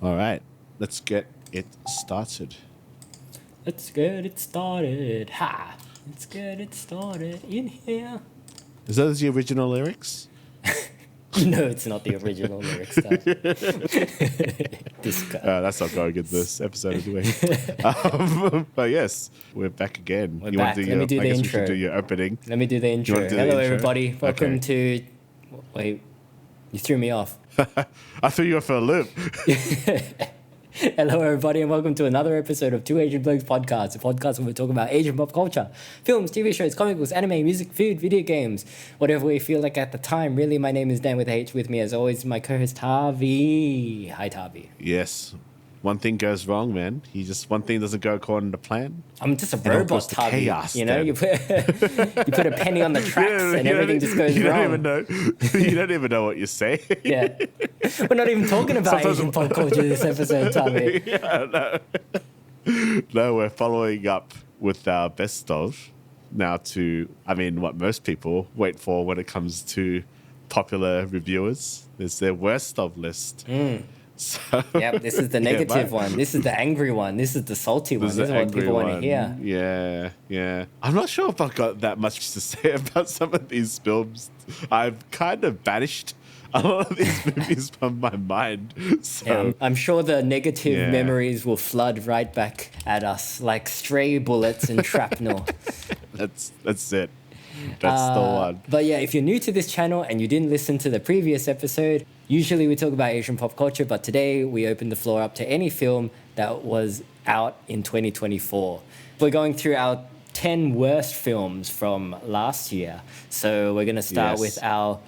All right, let's get it started. Let's get it started. Ha! Let's get it started in here. Is those the original lyrics? No, it's not the original lyrics. This guy. That's not going in this episode anyway. But yes, we're back again. We're back. Let me do the intro. We should do your opening. Let me do the intro. want to do the Hello, intro? everybody. Welcome to... Wait, you threw me off. I threw you off for a loop. Hello, everybody, and welcome to another episode of Two Asian Blokes podcast, a podcast where we talk about Asian pop culture, films, TV shows, comic books, anime, music, food, video games, whatever we feel like at the time. Really, my name is Dan with H. With me, as always, my co-host Thavy. Hi, Thavy. Yes. One thing goes wrong, man. One thing doesn't go according to plan. I'm just a It all robot, goes to Thavy. chaos, You know, Dan. you put a penny on the tracks and everything just goes you wrong. don't even know. You don't even know what you say. Yeah. We're not even talking about Sometimes- Asian pop culture this episode, Thavy. Yeah, no, we're following up with our best of now what most people wait for when it comes to popular reviewers is their worst of list. So, Yep, this is the negative one. This is the angry one. This is the salty one. This is what people want to hear. Yeah. I'm not sure if I've got that much to say about some of these films. I've kind of banished a lot of these movies from my mind. So Yeah, I'm sure the negative memories will flood right back at us like stray bullets and shrapnel. that's it. That's the one. But yeah, if you're new to this channel and you didn't listen to the previous episode, usually we talk about Asian pop culture, but today we open the floor up to any film that was out in 2024. We're going through our 10 worst films from last year. So we're going to start with our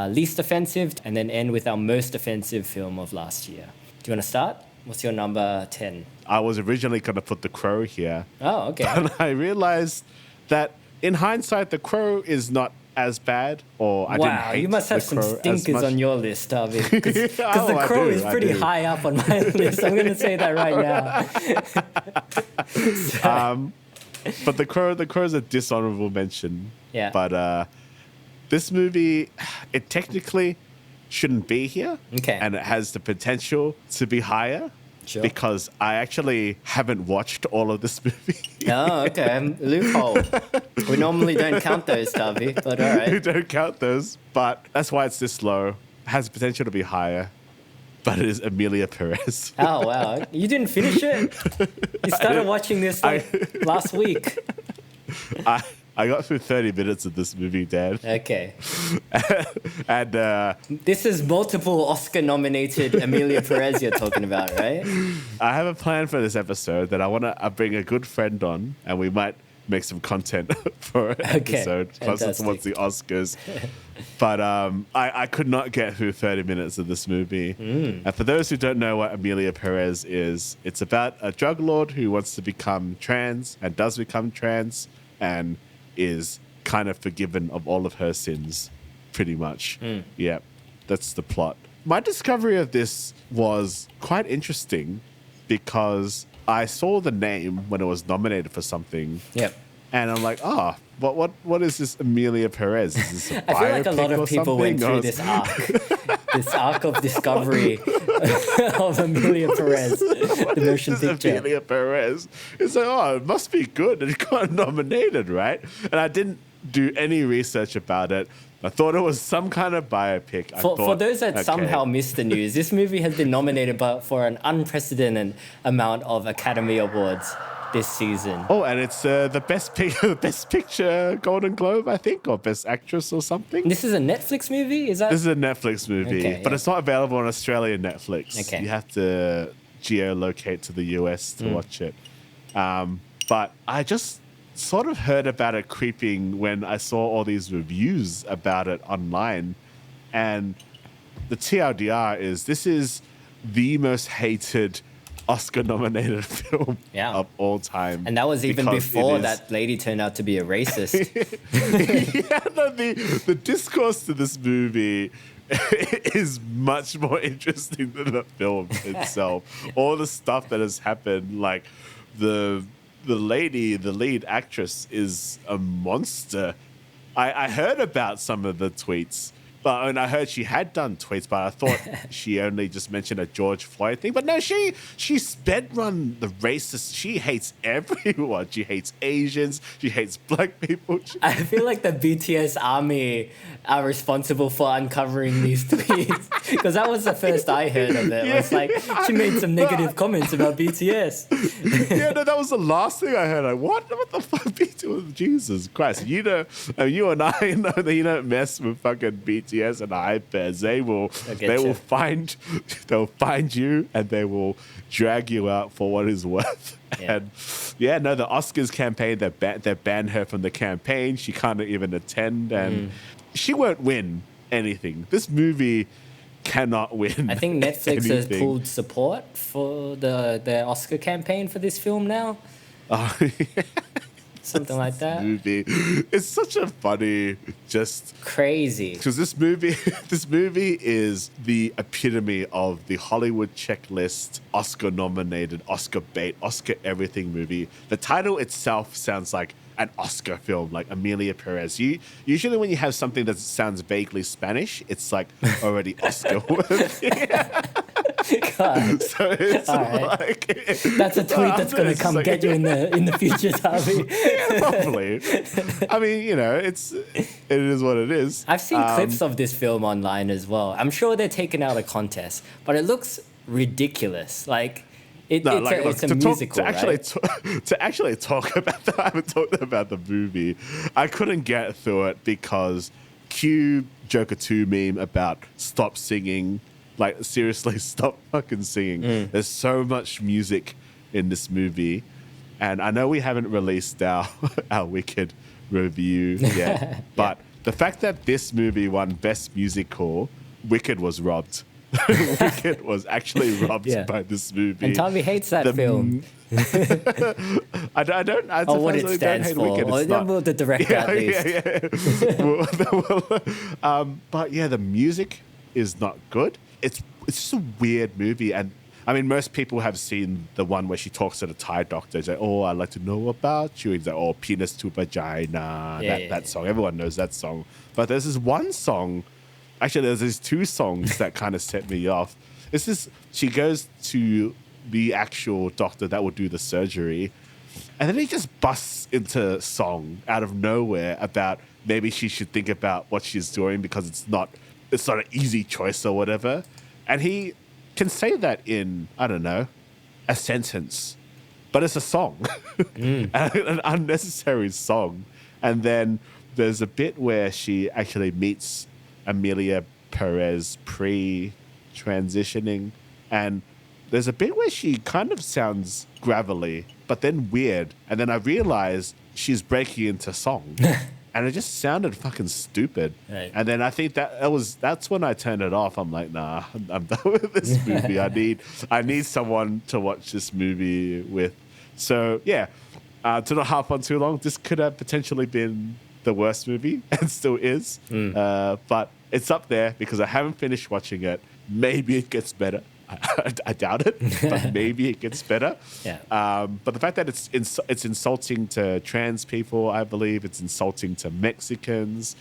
least offensive and then end with our most offensive film of last year. Do you want to start? What's your number 10? I was originally going to put The Crow here. Oh, okay. And I realized that in hindsight, The Crow is not as bad, or I didn't Wow, hate you must have The some Crow as stinkers much. on your list, Thavy. Because Oh, The I Crow do, is I pretty do. high up on my list. I'm going to say that right now. But The Crow's a dishonorable mention. Yeah. But this movie, it technically shouldn't be here. Okay. And it has the potential to be higher. Sure. Because I actually haven't watched all of this movie. Oh, okay. Loophole. We normally don't count those, Thavy, but all We right. don't count those. But that's why it's this low. It has potential to be higher. But it is Emilia Pérez. Oh, wow. You didn't finish it? You started watching this last week. I got through 30 minutes of this movie, Dad. Okay. And This is multiple Oscar-nominated Emilia Pérez you're talking about, right? I have a plan for this episode that I want to bring a good friend on, and we might make some content for an episode closer towards the Oscars. But I could not get through 30 minutes of this movie. And for those who don't know what Emilia Pérez is, it's about a drug lord who wants to become trans and does become trans and is kind of forgiven of all of her sins, pretty much. Yeah, that's the plot. My discovery of this was quite interesting because I saw the name when it was nominated for something. Yep. And I'm like, what is this Emilia Pérez? Is this a I feel like a biopic lot or of people went something? through this arc of discovery of Emilia Pérez, the motion This picture. Emilia Pérez. It's like, it must be good. It got nominated, right? And I didn't do any research about it. I thought it was some kind of biopic. For those that somehow missed the news, this movie has been nominated for an unprecedented amount of Academy Awards this season. Oh, and it's the best picture Golden Globe, I think, or best actress or something. This is a Netflix movie? Is that? This is a Netflix movie, Okay, but yeah. it's not available on Australian Netflix. Okay. You have to geolocate to the US to watch it. But I just sort of heard about it creeping when I saw all these reviews about it online. And the TLDR is this is the most hated Oscar-nominated film of all time. And that was even because before it is- that lady turned out to be a racist. the discourse to this movie is much more interesting than the film itself. All the stuff that has happened, like the lead actress is a monster. I heard about some of the tweets But and I heard she had done tweets, but I thought she only just mentioned a George Floyd thing. But no, she sped run the racist. She hates everyone. She hates Asians. She hates black people. I feel like the BTS army are responsible for uncovering these tweets because that was the first I heard of it. It was like she made some negative comments about BTS. Yeah, no, that was the last thing I heard. Like, what the fuck, BTS? Jesus Christ, you know, you and I know that you don't mess with fucking BTS and hypers. They'll find you and they will drag you out for what it's worth. Yeah. And yeah, no, the Oscars campaign, they banned her from the campaign. She can't even attend, and she won't win anything. This movie cannot win. I think Netflix has anything. pulled support for the Oscar campaign for this film now. Oh, Something like that. Movie. It's such a funny, just crazy. Because this movie is the epitome of the Hollywood checklist, Oscar-nominated, Oscar bait, Oscar everything movie. The title itself sounds like an Oscar film, like Emilia Pérez. Usually when you have something that sounds vaguely Spanish, it's like already Oscar worthy. God. So it's like that's a tweet that's going to come like, get you in the future, Thavy. Yeah, probably. I mean, you know, it is what it is. I've seen clips of this film online as well. I'm sure they're taken out of context, but it looks ridiculous. Like it's a musical, to actually talk about that, I haven't talked about the movie. I couldn't get through it because cue Joker 2 meme about stop singing. Like, seriously, stop fucking singing. There's so much music in this movie. And I know we haven't released our Wicked review yet. But the fact that this movie won Best Musical, Wicked was robbed. Wicked was actually robbed by this movie. And Thavy hates that film. I don't. I what it stands for. Wicked. It's not, the director at least. But yeah, the music is not good. It's just a weird movie. And I mean, most people have seen the one where she talks to the Thai doctor. It's like, oh, I'd like to know about you. It's like, oh, penis to vagina. That song. Everyone knows that song. But there's this one song. Actually, there's these two songs that kind of set me off. It's this, she goes to the actual doctor that will do the surgery. And then he just busts into song out of nowhere about maybe she should think about what she's doing because it's not an easy choice or whatever. And he can say that in, I don't know, a sentence. But it's a song. An unnecessary song. And then there's a bit where she actually meets Emilia Pérez pre-transitioning. And there's a bit where she kind of sounds gravelly, but then weird. And then I realized she's breaking into song. And it just sounded fucking stupid. Right. And then I think that's when I turned it off. I'm like, nah, I'm done with this movie. I need someone to watch this movie with. So yeah, to not harp on too long, this could have potentially been the worst movie and still is. But it's up there because I haven't finished watching it. Maybe it gets better. I doubt it, but maybe it gets better. Yeah. But the fact that it's insulting to trans people, I believe it's insulting to Mexicans.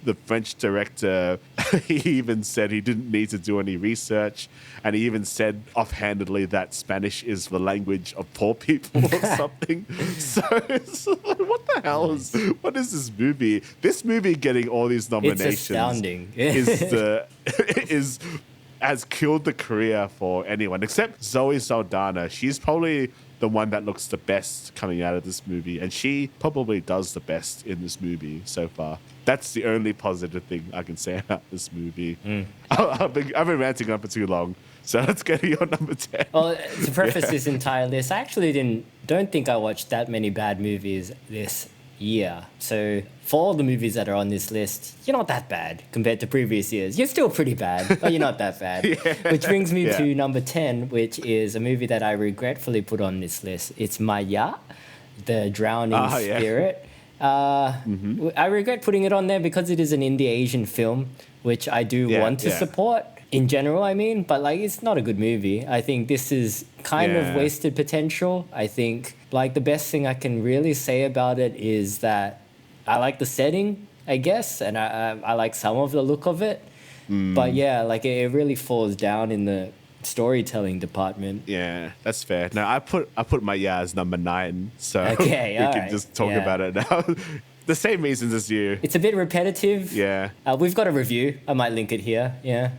The French director, he even said he didn't need to do any research, and he even said offhandedly that Spanish is the language of poor people or something. So it's like, what the hell what is this movie? This movie getting all these nominations. It's astounding. Has killed the career for anyone except Zoe Saldana. She's probably the one that looks the best coming out of this movie, and she probably does the best in this movie so far. That's the only positive thing I can say about this movie. I've been ranting on for too long, so let's get to your number 10. Well, to preface this entire list, I actually don't think I watched that many bad movies this year. So for all the movies that are on this list, you're not that bad compared to previous years. You're still pretty bad, but you're not that bad. Which brings me to number 10, which is a movie that I regretfully put on this list. It's Maya, the Drowning Spirit. I regret putting it on there because it is an Indie Asian film, which I do want to support in general, I mean, but like it's not a good movie. I think this is kind of wasted potential. I think like the best thing I can really say about it is that I like the setting I guess, and I like some of the look of it. But yeah, like it really falls down in the storytelling department. Yeah, that's fair. No, I put my year as number 9, so Okay, we all can right. just talk about it now. The same reasons as you. It's a bit repetitive. Yeah. We've got a review. I might link it here. Yeah.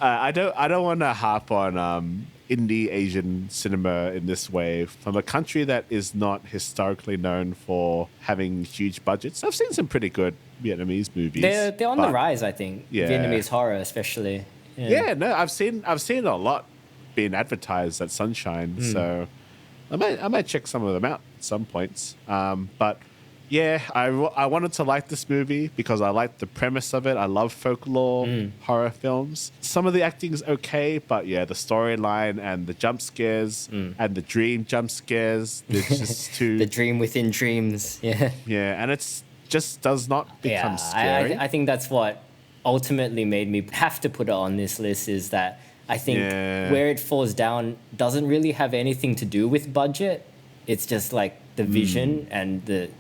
I don't want to harp on indie Asian cinema in this way from a country that is not historically known for having huge budgets. I've seen some pretty good Vietnamese movies. They're on the rise, I think. Yeah. Vietnamese horror, especially. Yeah, no, I've seen a lot being advertised at Sunshine, so I might check some of them out at some points. But yeah, I wanted to like this movie because I liked the premise of it. I love folklore horror films. Some of the acting's okay, but yeah, the storyline and the jump scares and the dream jump scares, it's just too... The dream within dreams, yeah. Yeah, and it's just does not become scary. I think that's what ultimately made me have to put it on this list, is that I think where it falls down doesn't really have anything to do with budget. It's just like the vision and the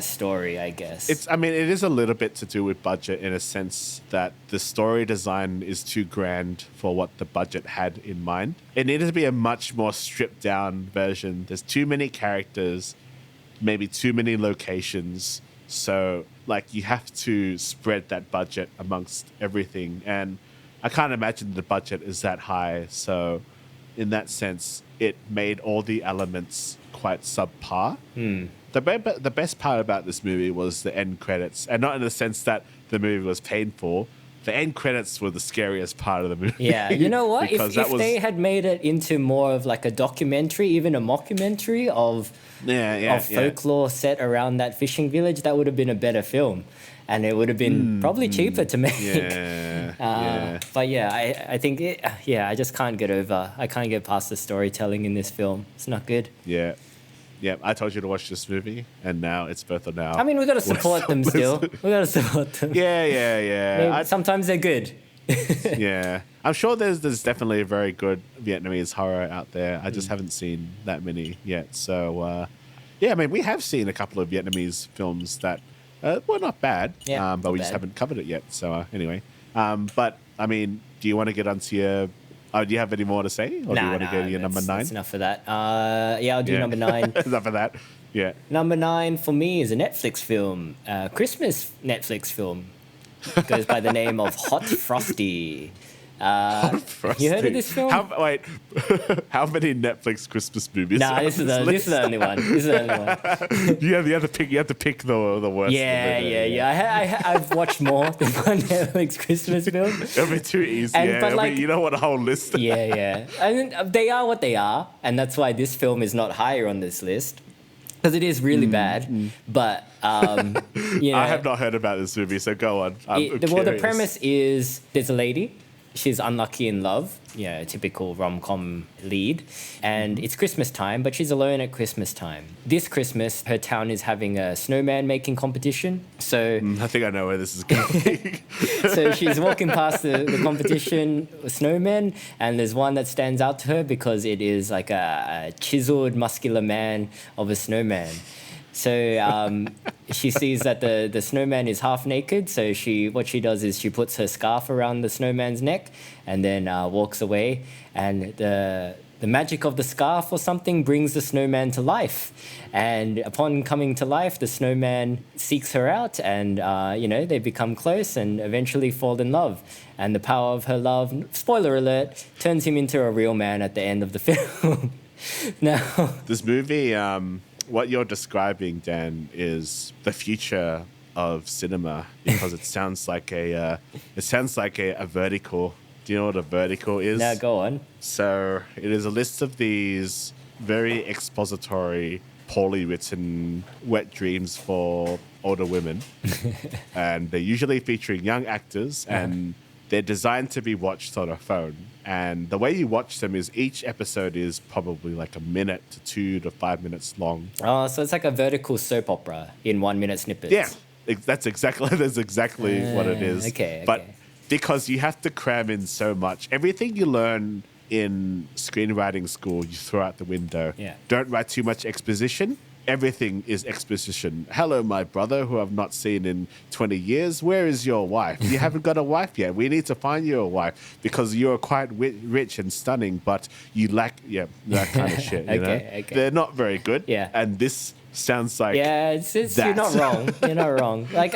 story, I guess. It is a little bit to do with budget in a sense that the story design is too grand for what the budget had in mind. It needed to be a much more stripped down version. There's too many characters, maybe too many locations. So, like, you have to spread that budget amongst everything. And I can't imagine the budget is that high. So, in that sense, it made all the elements quite subpar. The best part about this movie was the end credits. And not in the sense that the movie was painful. The end credits were the scariest part of the movie. Yeah, you know what? if they had made it into more of like a documentary, even a mockumentary of folklore set around that fishing village, that would have been a better film. And it would have been probably cheaper to make. But yeah, I think, I just can't get past the storytelling in this film. It's not good. Yeah. Yeah, I told you to watch this movie, and now it's both of now. I mean, we got to support them still. We got to support them. Yeah. Sometimes they're good. Yeah. I'm sure there's definitely a very good Vietnamese horror out there. I just haven't seen that many yet. So, we have seen a couple of Vietnamese films that were not bad, but we just haven't covered it yet. So, anyway. But, I mean, do you want to get onto your... do you have any more to say? Or do you want to go to your number 9? That's enough for that. I'll do number 9. Enough of that. Yeah. Number 9 for me is a Netflix film, Christmas Netflix film. It goes by the name of Hot Frosty. Hot Frosty. You heard of this film? How many Netflix Christmas movies? Nah, this is the only one. You have to pick the worst. Yeah. I've watched more than one Netflix Christmas film. It'll be too easy. You don't want a whole list. Yeah. And they are what they are, and that's why this film is not higher on this list. Because it is really bad, but I have not heard about this movie, so go on. The premise is there's a lady. She's unlucky in love, a typical rom-com lead. And it's Christmas time, but she's alone at Christmas time. This Christmas, her town is having a snowman making competition. So I think I know where this is going. So she's walking past the competition with snowmen, and there's one that stands out to her because it is like a chiseled, muscular man of a snowman. So she sees that the snowman is half naked. So what she does is she puts her scarf around the snowman's neck and then walks away. And the magic of the scarf or something brings the snowman to life. And upon coming to life, the snowman seeks her out and, they become close and eventually fall in love. And the power of her love, spoiler alert, turns him into a real man at the end of the film. Now, this movie... what you're describing, Dan, is the future of cinema because it sounds like a vertical. Do you know what a vertical is? No, go on. So it is a list of these very expository, poorly written wet dreams for older women, and they're usually featuring young actors, and they're designed to be watched on a phone. And the way you watch them is each episode is probably like a minute to 2 to 5 minutes long. Oh, so it's like a vertical soap opera in 1 minute snippets. Yeah, that's exactly what it is. Okay. But because you have to cram in so much, everything you learn in screenwriting school, you throw out the window. Yeah. Don't write too much exposition. everything is exposition. Hello, my brother, who I've not seen in 20 years. Where is your wife? You haven't got a wife yet. We need to find you a wife because you're quite rich and stunning, but you lack, that kind of shit. You know? Okay. They're not very good. Yeah. And this sounds like it's you're not wrong. You're not wrong. Like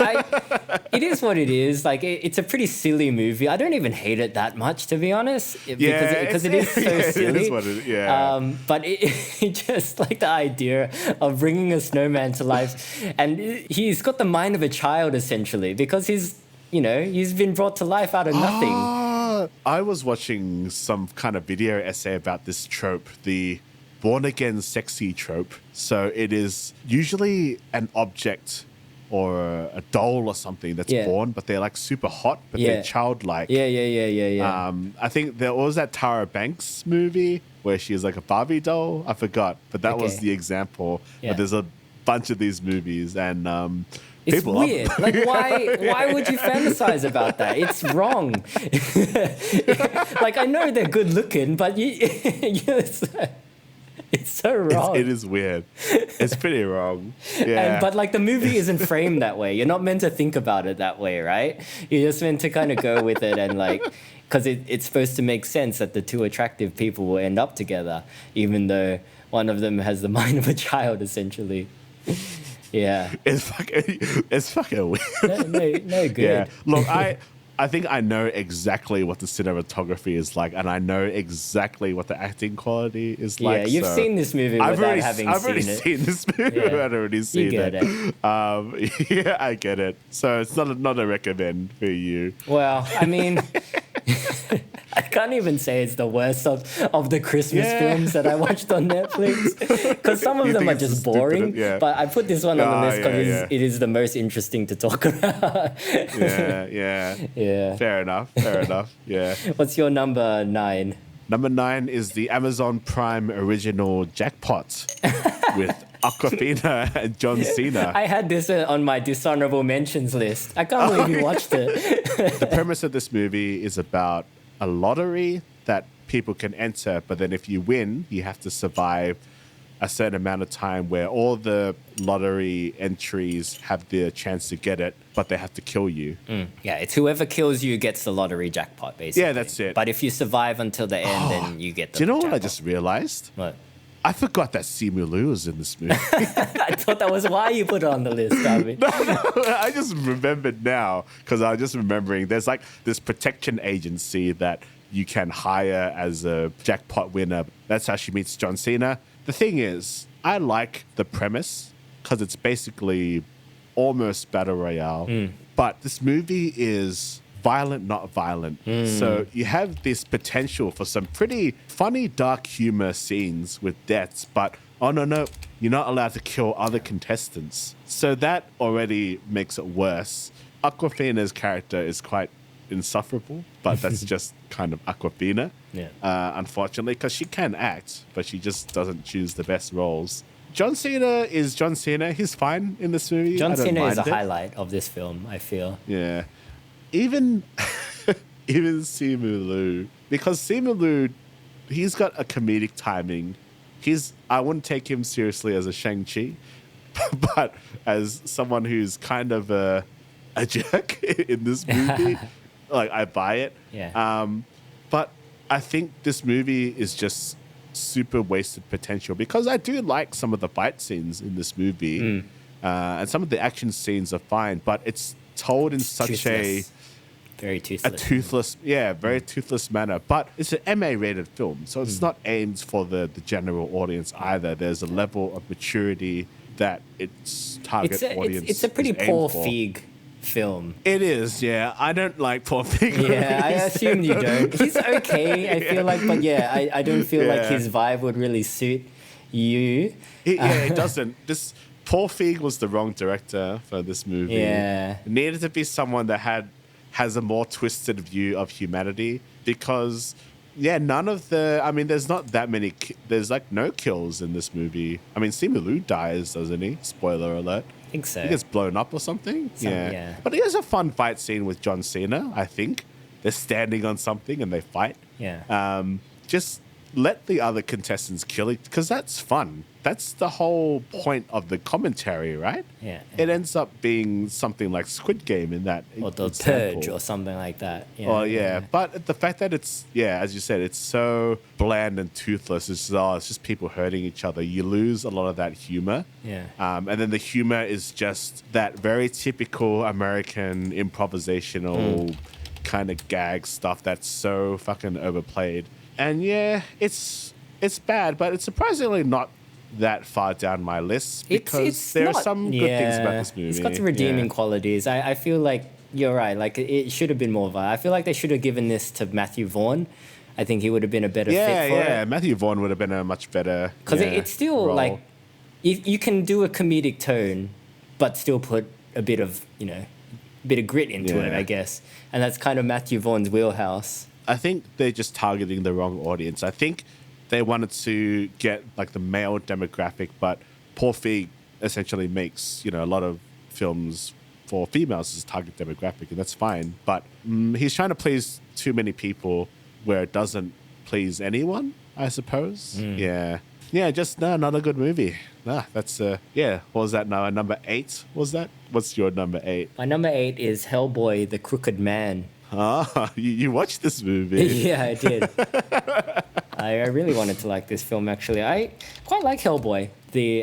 it is what it is. Like it's a pretty silly movie. I don't even hate it that much, to be honest, because it is so silly. It is what it is, but it just like the idea of bringing a snowman to life, and he's got the mind of a child essentially because he's been brought to life out of nothing. I was watching some kind of video essay about this trope, the born again sexy trope. So it is usually an object or a doll or something that's born, but they're like super hot, but they're childlike. Yeah. I think there was that Tara Banks movie where she's like a Barbie doll. I forgot, but that was the example. Yeah. But there's a bunch of these movies, and it's people weird. Like, why would you fantasize about that? It's wrong. Like, I know they're good looking, but it's so wrong. It is weird. It's pretty wrong. Yeah. But like the movie isn't framed that way. You're not meant to think about it that way, right? You're just meant to kind of go with it and like, because it's supposed to make sense that the two attractive people will end up together, even though one of them has the mind of a child, essentially. Yeah. It's fucking weird. No good. Yeah. Look, I think I know exactly what the cinematography is like, and I know exactly what the acting quality is like. Yeah, you've seen this movie without having seen it. I've already seen this movie without already seen it. Yeah, I get it. So it's not a recommend for you. Well, I mean, I can't even say it's the worst of the Christmas films that I watched on Netflix, because some of them are just boring. But I put this one on the list because it is the most interesting to talk about. Yeah. Fair enough. Yeah. What's your number 9? Number 9 is the Amazon Prime original Jackpot with Awkwafina and John Cena. I had this on my dishonorable mentions list. I can't believe you watched it. The premise of this movie is about a lottery that people can enter, but then if you win, you have to survive a certain amount of time where all the lottery entries have the chance to get it, but they have to kill you. Yeah, it's whoever kills you gets the lottery jackpot, basically. Yeah, that's it. But if you survive until the end, then you get the Do you know jackpot. what I just realized? What? I forgot that Simu Liu was in this movie. I thought that was why you put it on the list, Thavy. No, I just remembered now because I was just remembering there's like this protection agency that you can hire as a jackpot winner. That's how she meets John Cena. The thing is, I like the premise because it's basically almost Battle Royale. But this movie is violent, not violent. So you have this potential for some pretty funny, dark humor scenes with deaths, but oh no, you're not allowed to kill other contestants. So that already makes it worse. Awkwafina's character is quite insufferable, but that's just kind of Awkwafina, unfortunately, because she can act, but she just doesn't choose the best roles. John Cena is John Cena. He's fine in this movie. John Cena is a highlight of this film, I feel. Yeah. Even Simu Liu, because Simu Liu, he's got a comedic timing. I wouldn't take him seriously as a Shang-Chi, but as someone who's kind of a jerk in this movie, like I buy it. Yeah. But I think this movie is just super wasted potential because I do like some of the fight scenes in this movie, and some of the action scenes are fine, but it's told in such a very toothless manner. But it's an MA-rated film, so it's not aimed for the general audience either. There's a level of maturity that its target audience. It's a pretty Paul Feig film. It is, yeah. I don't like Paul Feig. Yeah, I assume you don't. He's okay, I feel like, but yeah, I don't feel like his vibe would really suit you. It doesn't. Paul Feig was the wrong director for this movie. Yeah. It needed to be someone that has a more twisted view of humanity because, none of there's not that many, there's like no kills in this movie. I mean, Simu Liu dies, doesn't he? Spoiler alert. I think so. He gets blown up or something. Yeah. But he has a fun fight scene with John Cena, I think. They're standing on something and they fight. Yeah. let the other contestants kill it, because that's fun. That's the whole point of the commentary, right? Yeah. It ends up being something like Squid Game in that Or the example. Purge or something like that. Yeah, Oh, yeah. But the fact that it's, as you said, it's so bland and toothless. It's just people hurting each other. You lose a lot of that humor. Yeah. And then the humor is just that very typical American improvisational kind of gag stuff that's so fucking overplayed. And it's bad, but it's surprisingly not that far down my list, because there are some good things about this movie. It's got some redeeming qualities. I feel like you're right. Like, it should have been more violent. I feel like they should have given this to Matthew Vaughn. I think he would have been a better fit for it. Yeah, Matthew Vaughn would have been a much better because it's still role. like you can do a comedic tone, but still put a bit of grit into it, I guess. And that's kind of Matthew Vaughn's wheelhouse. I think they're just targeting the wrong audience. I think they wanted to get like the male demographic, but Paul Feig essentially makes, a lot of films for females as target demographic, and that's fine. But he's trying to please too many people where it doesn't please anyone, I suppose. Yeah, just not a good movie. That's what was that now? Number 8 was that? What's your number 8? My number 8 is Hellboy, the Crooked Man. You watched this movie? Yeah, I did. I really wanted to like this film, actually. I quite like Hellboy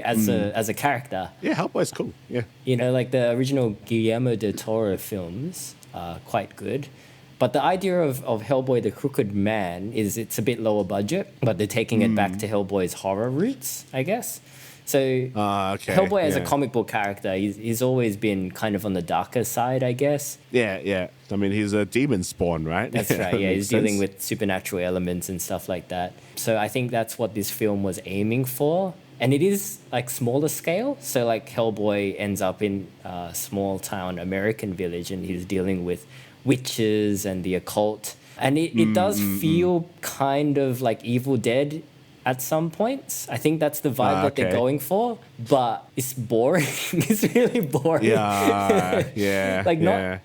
as a character. Yeah, Hellboy's cool. Yeah. Like the original Guillermo del Toro films are quite good. But the idea of Hellboy, the Crooked Man, is it's a bit lower budget, but they're taking it back to Hellboy's horror roots, I guess. So Hellboy as a comic book character, he's always been kind of on the darker side, I guess. Yeah. I mean, he's a demon spawn, right? That's right, yeah. He's dealing with supernatural elements and stuff like that. So I think that's what this film was aiming for. And it is like smaller scale. So like Hellboy ends up in a small town American village, and he's dealing with witches and the occult. And it does feel kind of like Evil Dead at some points. I think that's the vibe that they're going for, but it's boring. It's really boring. Yeah.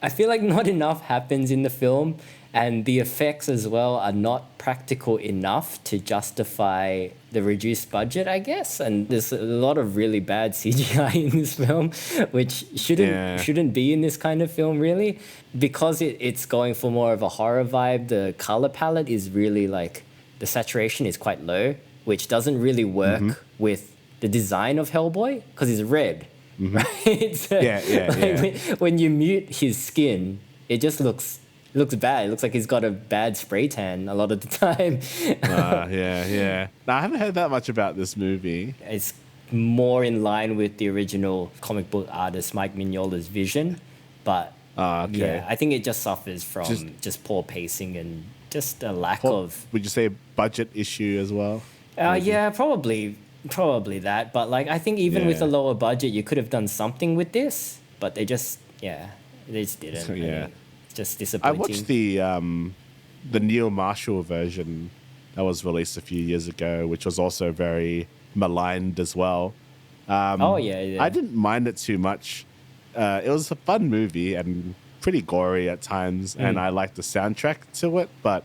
I feel like not enough happens in the film, and the effects as well are not practical enough to justify the reduced budget, I guess. And there's a lot of really bad CGI in this film, which shouldn't be in this kind of film, really, because it's going for more of a horror vibe. The color palette is really like, the saturation is quite low, which doesn't really work with the design of Hellboy, because he's red, right? So, when you mute his skin, it just looks bad. It looks like he's got a bad spray tan a lot of the time. Now, I haven't heard that much about this movie. It's more in line with the original comic book artist Mike Mignola's vision, but I think it just suffers from just poor pacing and just a lack of... Would you say a budget issue as well? Yeah, probably that. But like, I think even with a lower budget, you could have done something with this, but they just didn't. So, It's just disappointing. I watched the Neil Marshall version that was released a few years ago, which was also very maligned as well. I didn't mind it too much. It was a fun movie and pretty gory at times, and I liked the soundtrack to it, but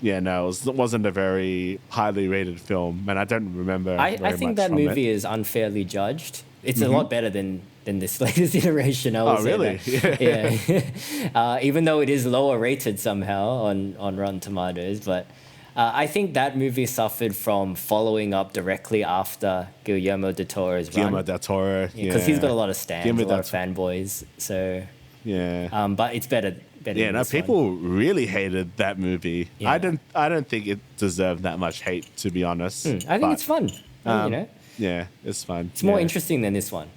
it wasn't a very highly rated film, and I don't remember I think that movie is unfairly judged. It's a lot better than this latest iteration. I would say really? Yeah. Even though it is lower rated somehow on Rotten Tomatoes, but I think that movie suffered from following up directly after Guillermo del Toro's run. Guillermo del Toro, because he's got a lot of stans, a lot of fanboys. So but it's better. Yeah, no, people really hated that movie. Yeah. I don't think it deserved that much hate, to be honest. I think it's fun. Yeah, it's fun. It's more interesting than this one.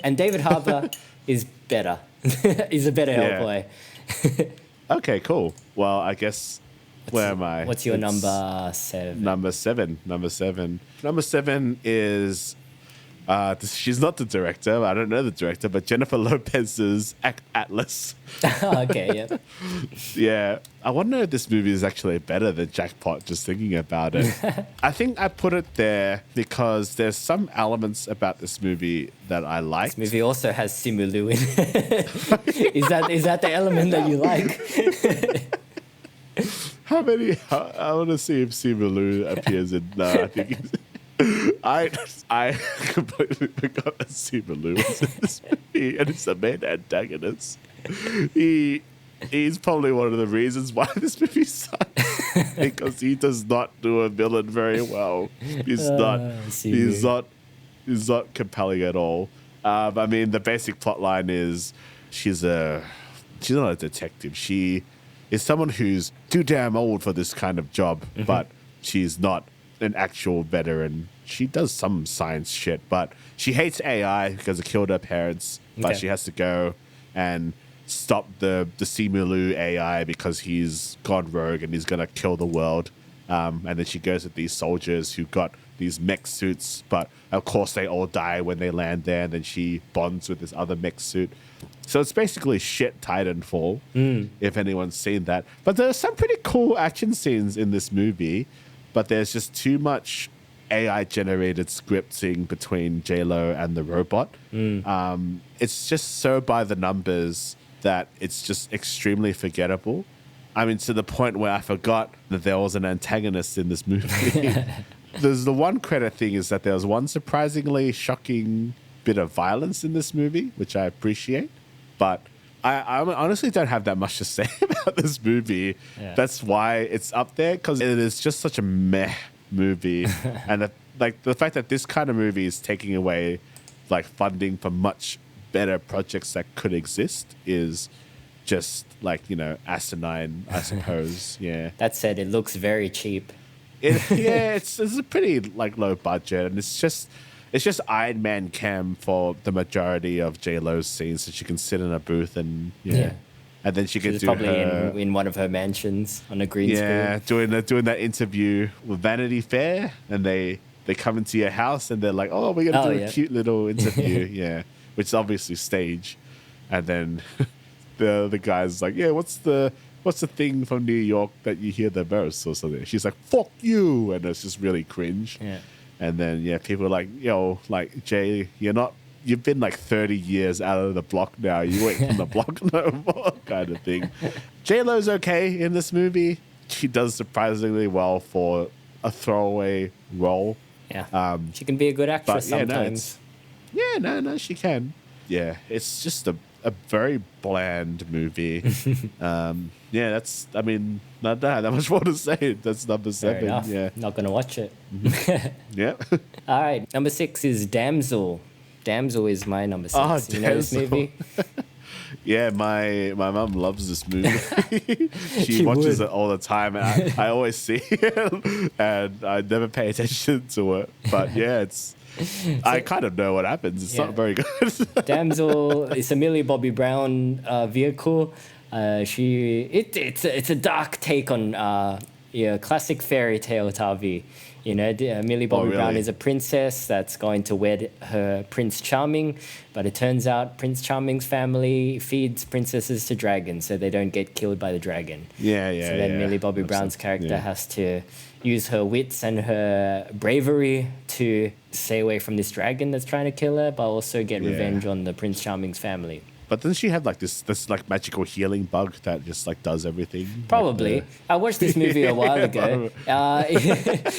And David Harbour is better. He's a better Hellboy. Okay, cool. Well, I guess where am I? What's your number 7? Number 7. Number 7 is she's not the director. I don't know the director, but Jennifer Lopez's Atlas. Okay, yeah. Yeah. I want to know if this movie is actually better than Jackpot, just thinking about it. I think I put it there because there's some elements about this movie that I like. This movie also has Simu Liu in it. Is that the element that you like? How many? I want to see if Simu Liu appears in. No, I think I completely forgot that Simu Liu was in this movie, and it's the main antagonist. He's probably one of the reasons why this movie sucks, because he does not do a villain very well. He's not compelling at all. I mean, the basic plot line is she's not a detective. She is someone who's too damn old for this kind of job, but she's not an actual veteran. She does some science shit, but she hates AI because it killed her parents. But she has to go and stop the Simu Liu AI because he's gone rogue and he's gonna kill the world. And then she goes with these soldiers who got these mech suits, but of course they all die when they land there. And then she bonds with this other mech suit. So it's basically shit Titanfall, if anyone's seen that. But there's some pretty cool action scenes in this movie, but there's just too much AI-generated scripting between J-Lo and the robot. It's just so by the numbers that it's just extremely forgettable. I mean, to the point where I forgot that there was an antagonist in this movie. There's the one credit thing is that there was one surprisingly shocking bit of violence in this movie, which I appreciate. But I honestly don't have that much to say about this movie. Yeah. That's why it's up there, because it is just such a meh movie. And the fact that this kind of movie is taking away like funding for much better projects that could exist is just like, asinine, I suppose. Yeah. That said, it looks very cheap. It's a pretty like low budget, and it's just Iron Man cam for the majority of J-Lo's scenes, so she can sit in a booth and and then she can do probably her in one of her mansions on a green screen. Yeah, doing that interview with Vanity Fair, and they come into your house and they're like, "Oh, we're gonna do a cute little interview," which is obviously stage, and then the guy's like, "Yeah, what's the thing from New York that you hear the most?" or something. She's like, "Fuck you," and it's just really cringe. Yeah. And then people are like, "Yo, like Jay, you've been like 30 years out of the block now. You ain't from the block no more," kind of thing. J-Lo's okay in this movie. She does surprisingly well for a throwaway role. Yeah. She can be a good actress sometimes. No, she can. Yeah, it's just a very bland movie. I don't have that much more to say. That's number 7. Fair enough. Yeah. Not going to watch it. Yeah. All right. Number 6 is Damsel. Damsel is my number 6. Oh, you know this movie? Yeah, my mum loves this movie. she watches it all the time, and I always see it, and I never pay attention to it. But yeah, I kind of know what happens. It's not very good. Damsel is a Millie Bobby Brown vehicle. It's a dark take on classic fairy tale Thavy. Millie Bobby Brown is a princess that's going to wed her Prince Charming, but it turns out Prince Charming's family feeds princesses to dragons so they don't get killed by the dragon. So then Millie Bobby Brown's character has to use her wits and her bravery to stay away from this dragon that's trying to kill her, but also get revenge on the Prince Charming's family. But doesn't she have like this like magical healing bug that just like does everything? Probably. I watched this movie a while ago.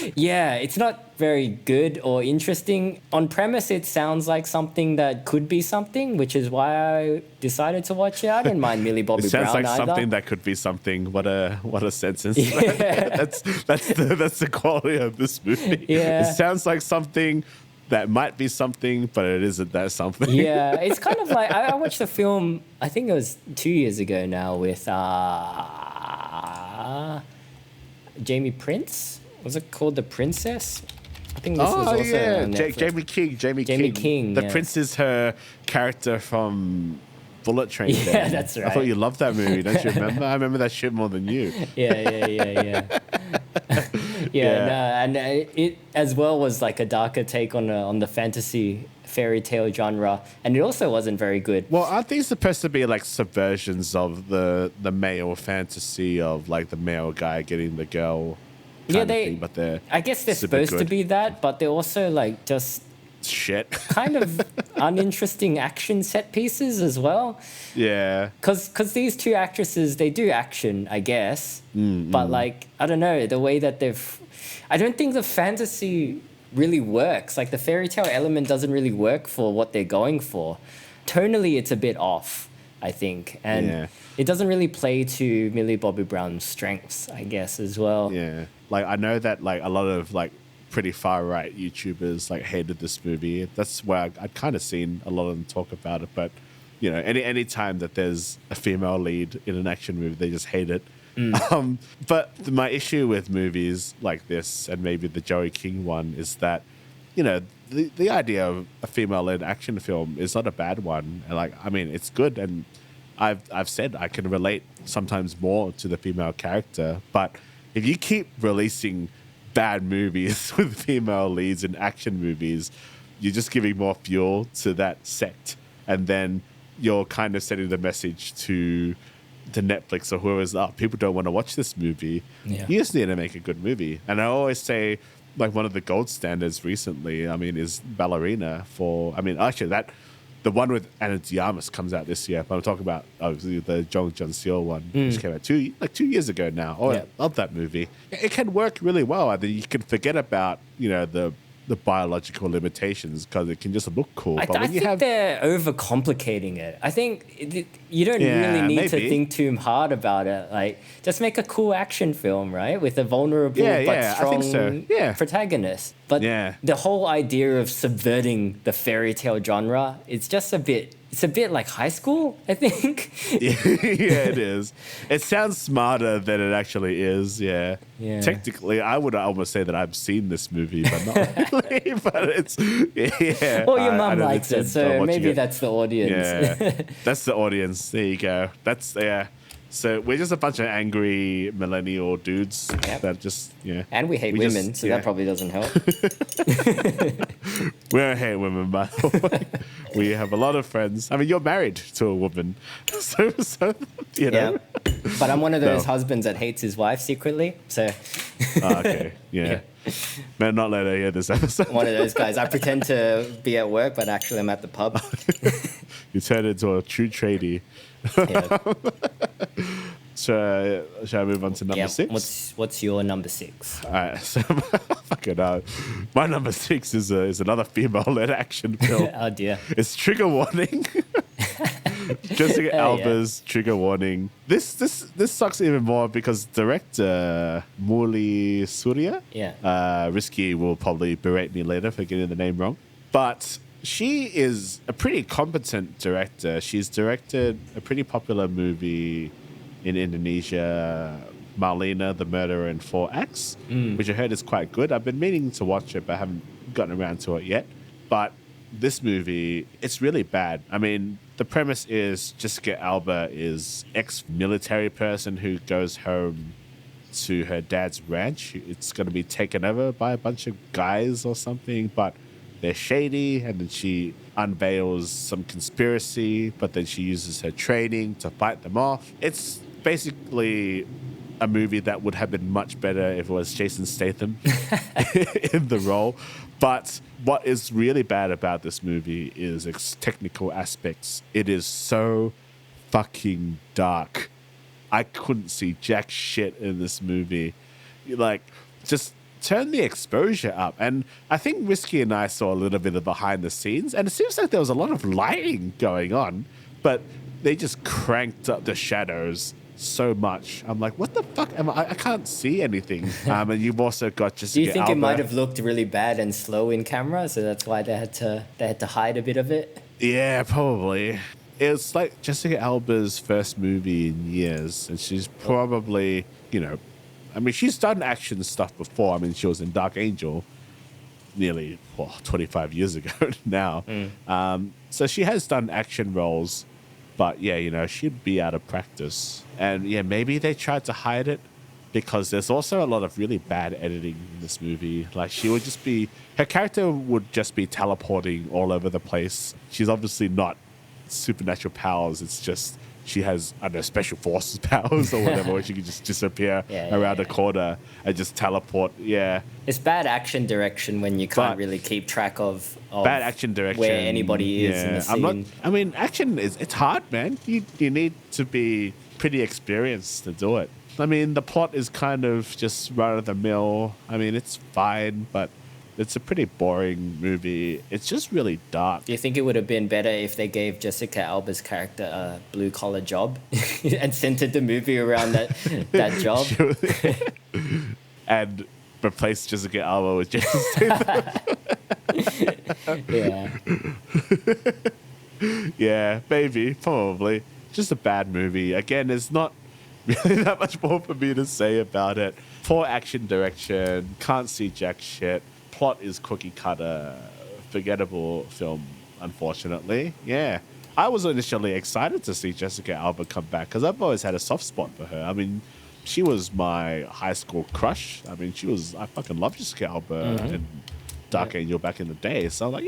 It's not very good or interesting. On premise, it sounds like something that could be something, which is why I decided to watch it. I didn't mind Millie Bobby Brown either. It sounds like something that could be something. What a sentence. That's the quality of this movie. Yeah. It sounds like something that might be something, but it isn't that something. Yeah, it's kind of like I watched a film, I think it was 2 years ago now, with Jamie Prince. Was it called The Princess? I think this was also on Netflix. Jamie King. The Prince is her character from Bullet Train. Yeah, that's right. I thought you loved that movie, don't you remember? I remember that shit more than you. Yeah. And it as well was like a darker take on the fantasy fairy tale genre, and it also wasn't very good. Well, aren't these supposed to be like subversions of the male fantasy of like the male guy getting the girl? But I guess they're supposed to be that, but they're also like just shit. kind of uninteresting action set pieces as well. Yeah. Because these two actresses, they do action, I guess. But like, I don't know, the way that I don't think the fantasy really works. Like the fairy tale element doesn't really work for what they're going for. Tonally, it's a bit off, I think. And it doesn't really play to Millie Bobby Brown's strengths, I guess, as well. Yeah. Like, I know that, like, a lot of, like, pretty far-right YouTubers, like, hated this movie. That's where I'd kind of seen a lot of them talk about it. But, you know, any time that there's a female lead in an action movie, they just hate it. But my issue with movies like this, and maybe the Joey King one, is that, you know, the idea of a female-led action film is not a bad one. And, like, I mean, it's good, and I've said I can relate sometimes more to the female character. But if you keep releasing bad movies with female leads in action movies, you're just giving more fuel to that sect, and then you're kind of sending the message to Netflix or whoever's up. People don't want to watch this movie. You just need to make a good movie. And I always say, like, one of the gold standards recently, I mean, is Ballerina. Actually, the one with Ana de Armas comes out this year. But I'm talking about the Jong Jun-seol one, which came out 2 years ago now. I love that movie. It can work really well. I think you can forget about, you know, the biological limitations because it can just look cool. I think they're overcomplicating it. I think you don't really need to think too hard about it. Like, just make a cool action film, right? With a vulnerable but strong protagonist. But the whole idea of subverting the fairy tale genre, it's a bit like high school, I think. Yeah, it is. It sounds smarter than it actually is, yeah. Technically, I would almost say that I've seen this movie, but not really. But it's, Well, your mum likes it, so maybe that's the audience. Yeah, that's the audience. There you go. So we're just a bunch of angry millennial dudes that just, And we hate women, so that probably doesn't help. We don't hate women, by the way. We have a lot of friends. I mean, you're married to a woman. So you know. Yeah. But I'm one of those husbands that hates his wife secretly, so... Okay, yeah. Better not let her hear this episode. One of those guys. I pretend to be at work, but actually I'm at the pub. You turn into a true tradie. So, shall I move on to number 6? What's your number 6? All right, so my number 6 is another female-led action film. Oh dear! It's Trigger Warning. Jessica Alba's Trigger Warning. This sucks even more because director Murli Surya. Risky will probably berate me later for getting the name wrong, but she is a pretty competent director. She's directed a pretty popular movie in Indonesia, Marlena, The Murderer in 4 Acts, which I heard is quite good. I've been meaning to watch it, but I haven't gotten around to it yet. But this movie, it's really bad. I mean, the premise is Jessica Alba is ex-military person who goes home to her dad's ranch. It's going to be taken over by a bunch of guys or something, but they're shady, and then she unveils some conspiracy, but then she uses her training to fight them off. It's basically a movie that would have been much better if it was Jason Statham in the role. But what is really bad about this movie is its technical aspects. It is so fucking dark. I couldn't see jack shit in this movie. Like, just turn the exposure up. And I think Risky and I saw a little bit of behind the scenes, and it seems like there was a lot of lighting going on, but they just cranked up the shadows so much. I'm like, what the fuck? I can't see anything. And you've also got Jessica Do you think Alba. it might have looked really bad and slow in camera, so that's why they had to hide a bit of it? Yeah, probably. It's like Jessica Alba's first movie in years, and she's probably, you know, I mean, she's done action stuff before. I mean, she was in Dark Angel nearly 25 years ago now. So she has done action roles, but yeah, you know, she'd be out of practice. And yeah, maybe they tried to hide it because there's also a lot of really bad editing in this movie. Like, her character would just be teleporting all over the place. She's obviously not supernatural powers. It's just she has, I don't know, special forces powers or whatever, where she can just disappear around a corner and just teleport. Yeah. It's bad action direction when you can't really keep track of bad action direction where anybody is in the scene. Action it's hard, man. You need to be pretty experienced to do it. I mean, the plot is kind of just run of the mill. I mean, it's fine, but it's a pretty boring movie. It's just really dark. Do you think it would have been better if they gave Jessica Alba's character a blue-collar job and centered the movie around that job? And replaced Jessica Alba with Jason Statham? Yeah. Yeah, maybe, probably. Just a bad movie. Again, there's not really that much more for me to say about it. Poor action direction, can't see jack shit. Plot is cookie cutter, forgettable film, unfortunately. Yeah. I was initially excited to see Jessica Alba come back because I've always had a soft spot for her. I mean, she was my high school crush. I mean, I fucking love Jessica Alba and Dark Angel back in the day. So I'm like,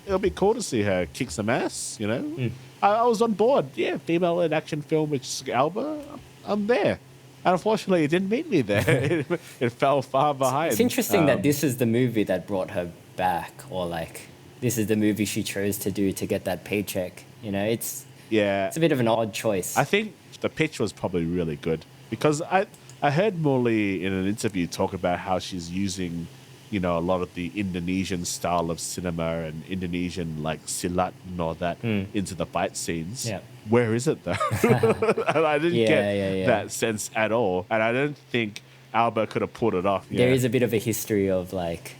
it'll be cool to see her kick some ass, you know? I was on board. Yeah, female in action film with Jessica Alba. I'm there. And unfortunately, it didn't meet me there. It fell far behind. It's interesting that this is the movie that brought her back, or like this is the movie she chose to do to get that paycheck. You know, it's a bit of an odd choice. I think the pitch was probably really good because I heard Morley in an interview talk about how she's using, you know, a lot of the Indonesian style of cinema and Indonesian like silat and all that into the fight scenes. Yeah. Where is it though? And I didn't get that sense at all. And I don't think Alba could have pulled it off. Yeah. There is a bit of a history of like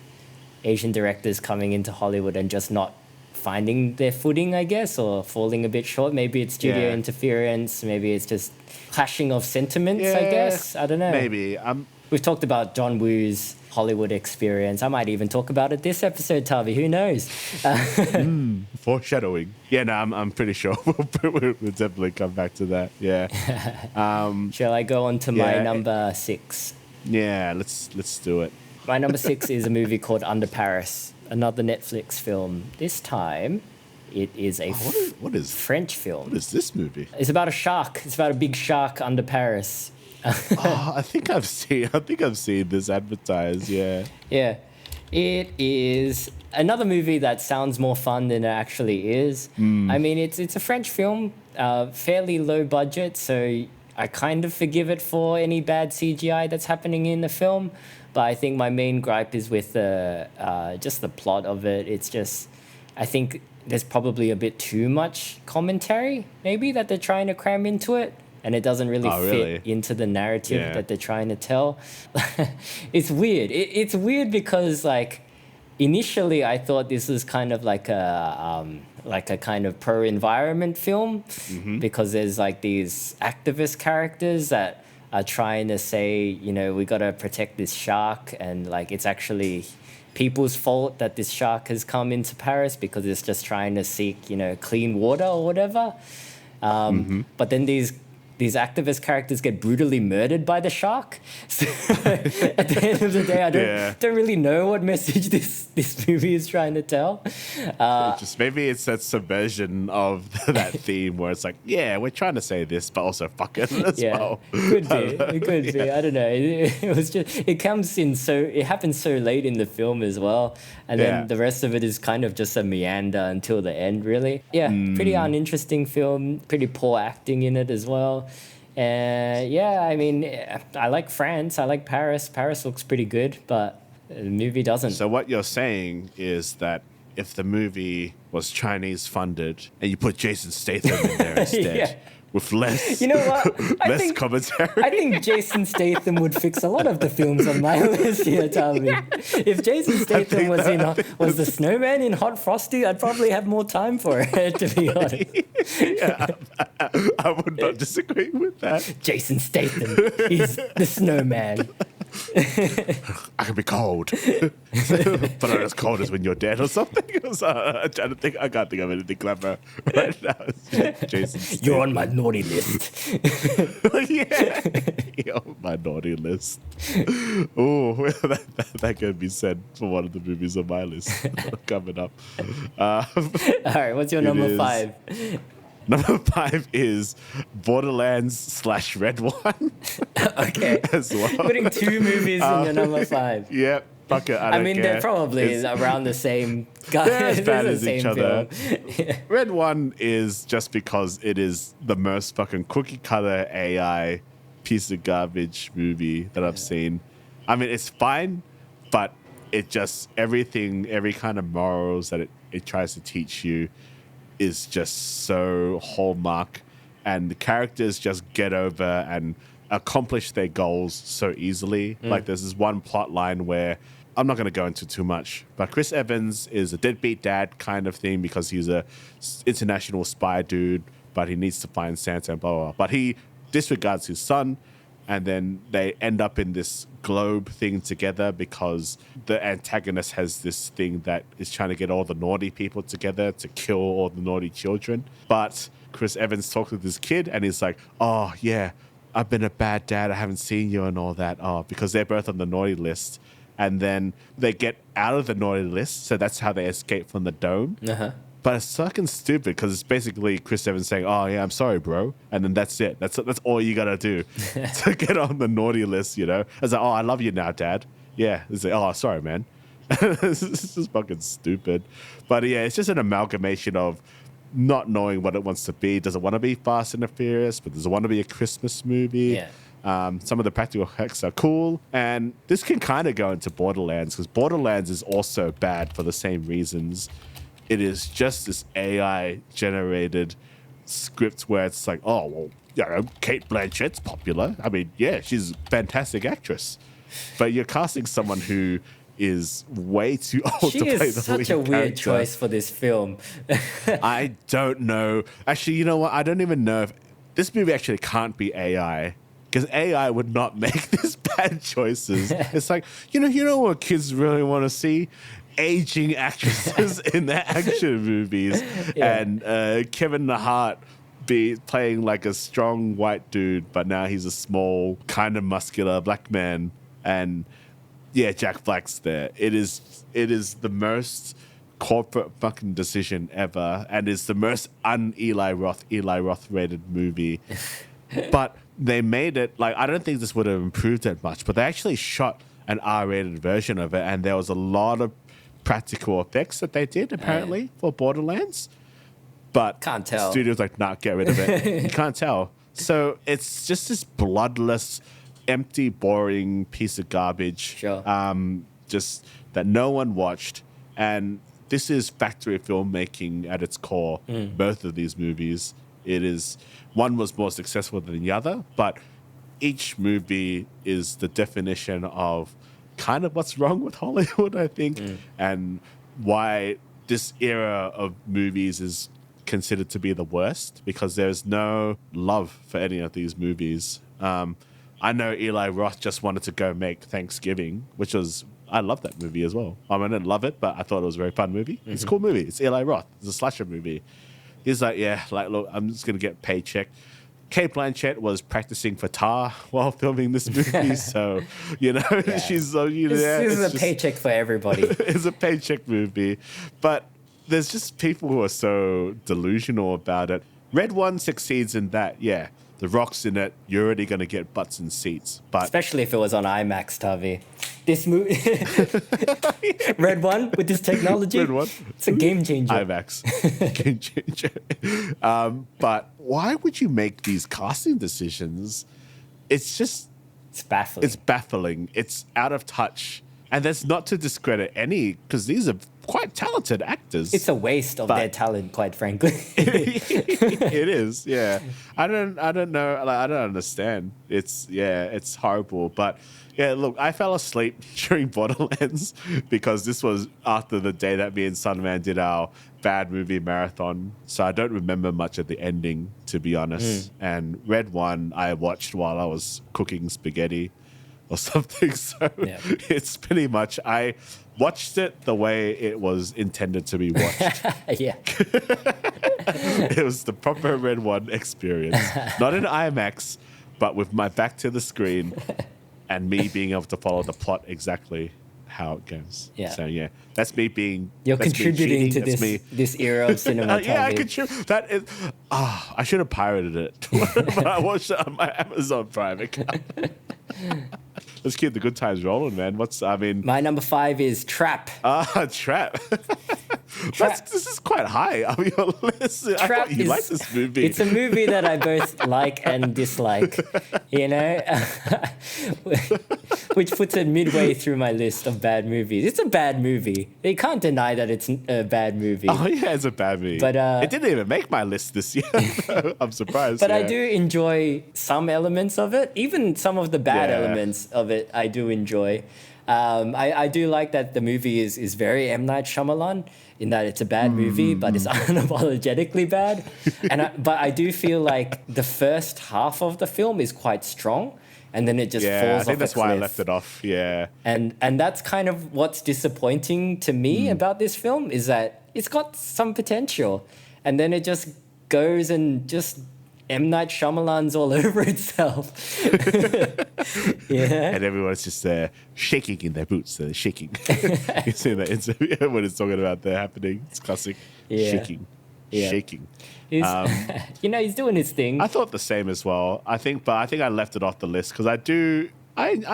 Asian directors coming into Hollywood and just not finding their footing, I guess, or falling a bit short. Maybe it's studio interference. Maybe it's just clashing of sentiments, I guess. I don't know. Maybe. We've talked about John Woo's Hollywood experience. I might even talk about it this episode, Thavy. Who knows? Foreshadowing. Yeah, no, I'm pretty sure we'll definitely come back to that. Yeah. Shall I go on to my number 6? Yeah, let's do it. My number 6 is a movie called Under Paris, another Netflix film. This time, it is a what is French film. What is this movie? It's about a shark. It's about a big shark under Paris. I think I've seen this advertised. Yeah. Yeah, it is another movie that sounds more fun than it actually is. I mean, it's a French film, fairly low budget, so I kind of forgive it for any bad CGI that's happening in the film. But I think my main gripe is with just the plot of it. It's just, I think there's probably a bit too much commentary, maybe, that they're trying to cram into it. And it doesn't really fit into the narrative that they're trying to tell. It's weird. It's weird because, like, initially I thought this was kind of like a kind of pro-environment film because there's like these activist characters that are trying to say, you know, we got to protect this shark, and like it's actually people's fault that this shark has come into Paris because it's just trying to seek, you know, clean water or whatever. But then these activist characters get brutally murdered by the shark. So at the end of the day, I don't really know what message this movie is trying to tell. Just maybe it's that subversion of that theme where it's like, yeah, we're trying to say this, but also fuck it as well. It could be. I don't know. It was just, it happens so late in the film as well. And then the rest of it is kind of just a meander until the end, really. Yeah, pretty uninteresting film, pretty poor acting in it as well. I mean, I like France, I like Paris. Paris looks pretty good, but the movie doesn't. So what you're saying is that if the movie was Chinese funded and you put Jason Statham in there instead, with less, you know what? less commentary. I think Jason Statham would fix a lot of the films on my list here, Thavy. If Jason Statham was the snowman in Hot Frosty, I'd probably have more time for it, to be honest. I would not disagree with that. Jason Statham is the snowman. I can be cold, but not as cold as when you're dead or something. So I'm trying to think. I can't think of anything clever right now. Jason Statham. You're on my naughty list. You're on my naughty list. Oh, that can be said for one of the movies on my list coming up. All right, what's your number 5? Number 5 is Borderlands / Red One. Okay. As well. Putting 2 movies in your number 5. Yep. Fuck it. I don't care. They're probably around the same guy. They're as bad as each other. Yeah. Red One is just because it is the most fucking cookie cutter AI piece of garbage movie that I've seen. I mean, it's fine, but it just, every kind of morals that it tries to teach you is just so hallmark, and the characters just get over and accomplish their goals so easily. Like there's this one plot line where, I'm not going to go into too much, but Chris Evans is a deadbeat dad kind of thing because he's a international spy dude, but he needs to find Santa and blah, blah, blah. But he disregards his son, and then they end up in this globe thing together because the antagonist has this thing that is trying to get all the naughty people together to kill all the naughty children. But Chris Evans talks with this kid, and he's like, oh, yeah, I've been a bad dad. I haven't seen you and all that. Oh, because they're both on the naughty list. And then they get out of the naughty list, so that's how they escape from the dome. Uh-huh. But it's fucking stupid because it's basically Chris Evans saying, oh, yeah, I'm sorry, bro. And then that's it. That's all you got to do to get on the naughty list, you know? It's like, oh, I love you now, Dad. Yeah. It's like, oh, sorry, man. This is fucking stupid. But yeah, it's just an amalgamation of not knowing what it wants to be. Does it want to be Fast and the Furious? But does it want to be a Christmas movie? Yeah. Some of the practical effects are cool. And this can kind of go into Borderlands because Borderlands is also bad for the same reasons. It is just this AI-generated script where it's like, oh, well, you know, Kate Blanchett's popular. I mean, yeah, she's a fantastic actress. But you're casting someone who is way too old to play the lead character. She is such a weird choice for this film. I don't know. Actually, you know what? I don't even know if... This movie actually can't be AI. Because AI would not make these bad choices. It's like, you know what kids really want to see? Aging actresses in their action movies. Yeah. And Kevin Hart be playing like a strong white dude, but now he's a small, kind of muscular black man. And yeah, Jack Black's there. It is the most corporate fucking decision ever. And it's the most Eli Roth rated movie. But they made it, like, I don't think this would have improved that much, but they actually shot an R-rated version of it, and there was a lot of practical effects that they did, apparently, for Borderlands. But can't tell. The studio's like, nah, get rid of it. You can't tell. So it's just this bloodless, empty, boring piece of garbage. Sure. Just that no one watched. And this is factory filmmaking at its core, both of these movies. It is... One was more successful than the other, but each movie is the definition of kind of what's wrong with Hollywood, I think, and why this era of movies is considered to be the worst, because there's no love for any of these movies. I know Eli Roth just wanted to go make Thanksgiving, which was... I love that movie as well. I didn't love it, but I thought it was a very fun movie. It's a cool movie. It's Eli Roth. It's a slasher movie. He's like, yeah, like, look, I'm just going to get a paycheck. Kate Blanchett was practicing for tar while filming this movie. So, you know, she's, you know, this is a paycheck for everybody. It's a paycheck movie. But there's just people who are so delusional about it. Red One succeeds in that, yeah. The Rock's in it. You're already going to get butts and seats. But especially if it was on IMAX, Thavy. This movie, Red One with this technology, Red One. It's a game changer. IMAX, game changer. But why would you make these casting decisions? It's baffling. It's baffling. It's out of touch. And that's not to discredit any, because these are quite talented actors. It's a waste of their talent, quite frankly. It is, yeah. I don't know. Like, I don't understand. It's horrible. But yeah, look, I fell asleep during Borderlands because this was after the day that me and Sunman did our bad movie marathon. So I don't remember much of the ending, to be honest. And Red One I watched while I was cooking spaghetti or something. So it's pretty much, I watched it the way it was intended to be watched. Yeah. It was the proper Red One experience. Not in IMAX, but with my back to the screen and me being able to follow the plot exactly. how it goes. Yeah. So yeah, that's me being. You're that's contributing me to this era of cinema. yeah, I Thavy. contribute. That is. I should have pirated it, but I watched it on my Amazon Prime account. Let's keep the good times rolling, man. My number 5 is Trap. Trap. This is quite high on your list. I thought you liked this movie. It's a movie that I both like and dislike, you know, which puts it midway through my list of bad movies. It's a bad movie. You can't deny that it's a bad movie. Oh yeah, it's a bad movie. But it didn't even make my list this year. I'm surprised. But I do enjoy some elements of it. Even some of the bad elements of it, I do enjoy. I do like that the movie is very M. Night Shyamalan, in that it's a bad movie, but it's unapologetically bad. But I do feel like the first half of the film is quite strong, and then it just falls off a cliff. I think that's why I left it off, yeah. And that's kind of what's disappointing to me about this film, is that it's got some potential, and then it just goes and just M. Night Shyamalan's all over itself. Yeah. And everyone's just shaking in their boots. They're shaking. You see that interview when it's talking about that happening. It's classic. Shaking. Shaking. He's doing his thing. I thought the same as well. I think I left it off the list because I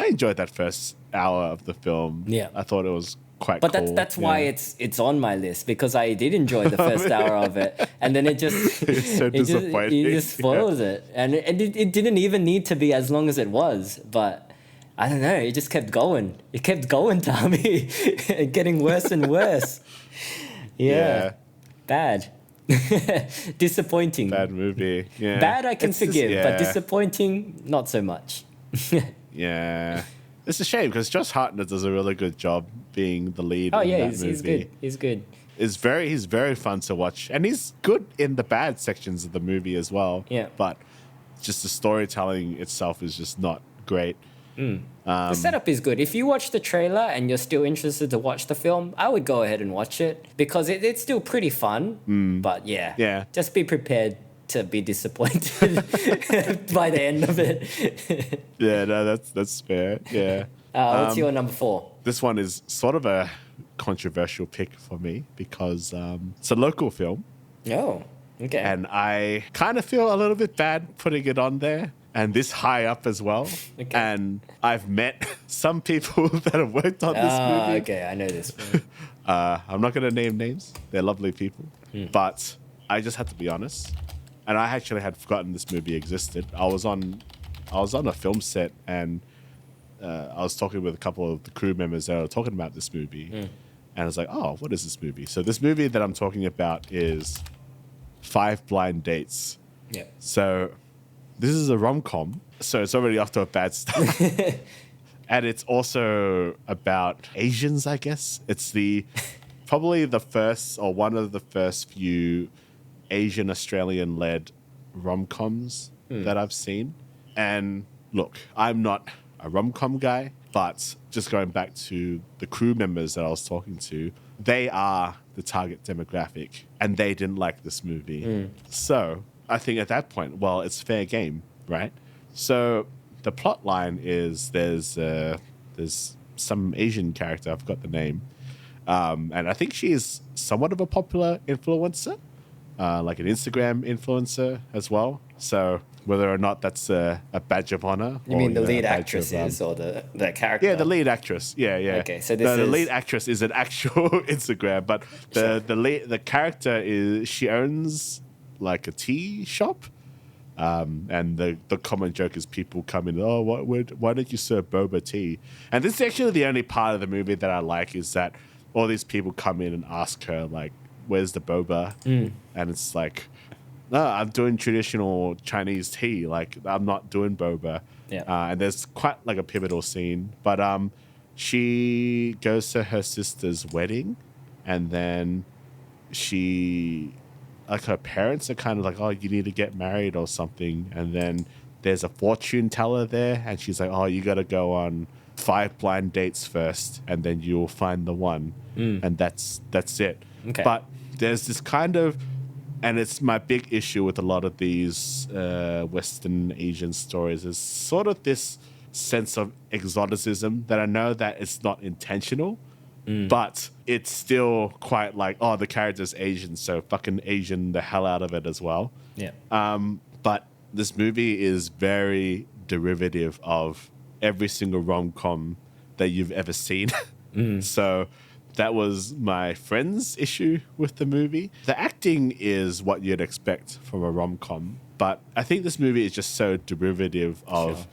enjoyed that first hour of the film. Yeah. I thought it was quite but cool. that's why it's on my list, because I did enjoy the first hour of it, and then it just it's so disappointing. It just spoils it, and it didn't even need to be as long as it was, but I don't know, it just kept going. It kept going, Tommy, and getting worse and worse. Yeah. Bad. Disappointing. Bad movie. Yeah. Bad I can forgive, but disappointing not so much. Yeah. It's a shame because Josh Hartnett does a really good job being the lead. Oh in yeah, that he's movie. good. He's good. He's very fun to watch, and he's good in the bad sections of the movie as well. Yeah. But just the storytelling itself is just not great. The setup is good. If you watch the trailer and you're still interested to watch the film, I would go ahead and watch it, because it's still pretty fun. But yeah, just be prepared to be disappointed by the end of it. Yeah, no, that's fair. Yeah. What's your number 4? This one is sort of a controversial pick for me because it's a local film. Oh, okay. And I kind of feel a little bit bad putting it on there, and this high up as well. Okay. And I've met some people that have worked on this movie. Okay, I know this. I'm not going to name names. They're lovely people. But I just had to be honest. And I actually had forgotten this movie existed. I was on a film set, and I was talking with a couple of the crew members that were talking about this movie. And I was like, oh, what is this movie? So this movie that I'm talking about is 5 Blind Dates. Yeah. So this is a rom-com. So it's already off to a bad start. And it's also about Asians, I guess. It's probably the first, or one of the first few Asian Australian-led rom-coms that I've seen. And look, I'm not a rom-com guy, but just going back to the crew members that I was talking to, they are the target demographic, and they didn't like this movie. So I think at that point, well, it's fair game, right? So the plot line is there's some Asian character, I forgot the name, and I think she is somewhat of a popular influencer, like an Instagram influencer as well. So whether or not that's a badge of honor. You mean the lead actress is, or the character? Yeah, the lead actress. Yeah. Okay, so the lead actress is an actual Instagram, but the character she owns like a tea shop. And the common joke is people come in, why don't you serve boba tea? And this is actually the only part of the movie that I like, is that all these people come in and ask her, like, where's the boba? And it's like, no, I'm doing traditional Chinese tea. Like, I'm not doing boba. Yeah. And there's quite like a pivotal scene. But she goes to her sister's wedding, and then her parents are kind of like, oh, you need to get married or something. And then there's a fortune teller there, and she's like, oh, you got to go on 5 blind dates first, and then you'll find the one. And that's it. Okay. But there's this kind of, and it's my big issue with a lot of these Western Asian stories, is sort of this sense of exoticism that I know that it's not intentional, but it's still quite like, oh, the character's Asian, so fucking Asian the hell out of it as well. Yeah. But this movie is very derivative of every single rom-com that you've ever seen. So that was my friend's issue with the movie. The acting is what you'd expect from a rom-com, but I think this movie is just so derivative of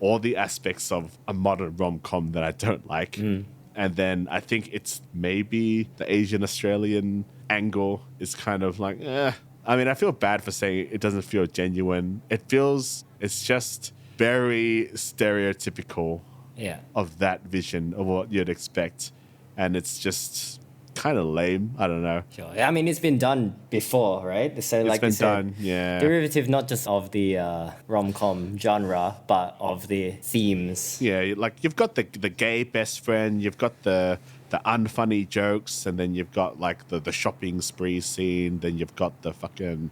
all the aspects of a modern rom-com that I don't like. And then I think it's maybe the Asian Australian angle is kind of like, I mean, I feel bad for saying it doesn't feel genuine. It's just very stereotypical of that vision of what you'd expect. And it's just kind of lame. I don't know. Sure. I mean, it's been done before, right? So, It's like been you said, done, yeah. derivative not just of the rom-com genre, but of the themes. Yeah, like you've got the gay best friend, you've got the unfunny jokes, and then you've got like the shopping spree scene, then you've got the fucking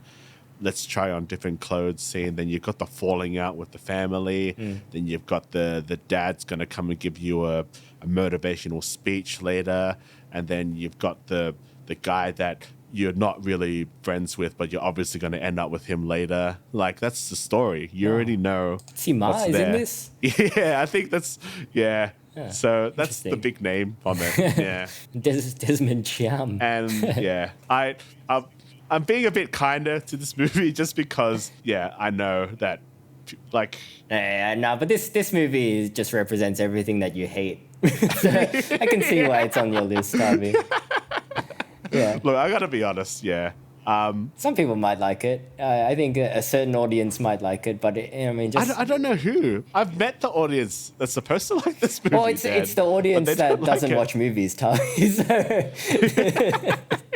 let's try on different clothes scene, then you've got the falling out with the family, then you've got the dad's gonna come and give you a motivational speech later, and then you've got the guy that you're not really friends with, but you're obviously going to end up with him later. Like, that's the story. You already know. Sima is in this? Yeah, I think that's, yeah. So that's the big name on it. Yeah. Desmond Chiam. And yeah, I'm being a bit kinder to this movie just because, yeah, I know that, like... No, but this movie just represents everything that you hate. So I can see why it's on your list, Thavy. Yeah. Look, I gotta be honest, yeah. Some people might like it. I think a certain audience might like it, but I mean, just... I don't know who. I've met the audience that's supposed to like this movie. Well, it's the audience that doesn't watch movies, Thavy. So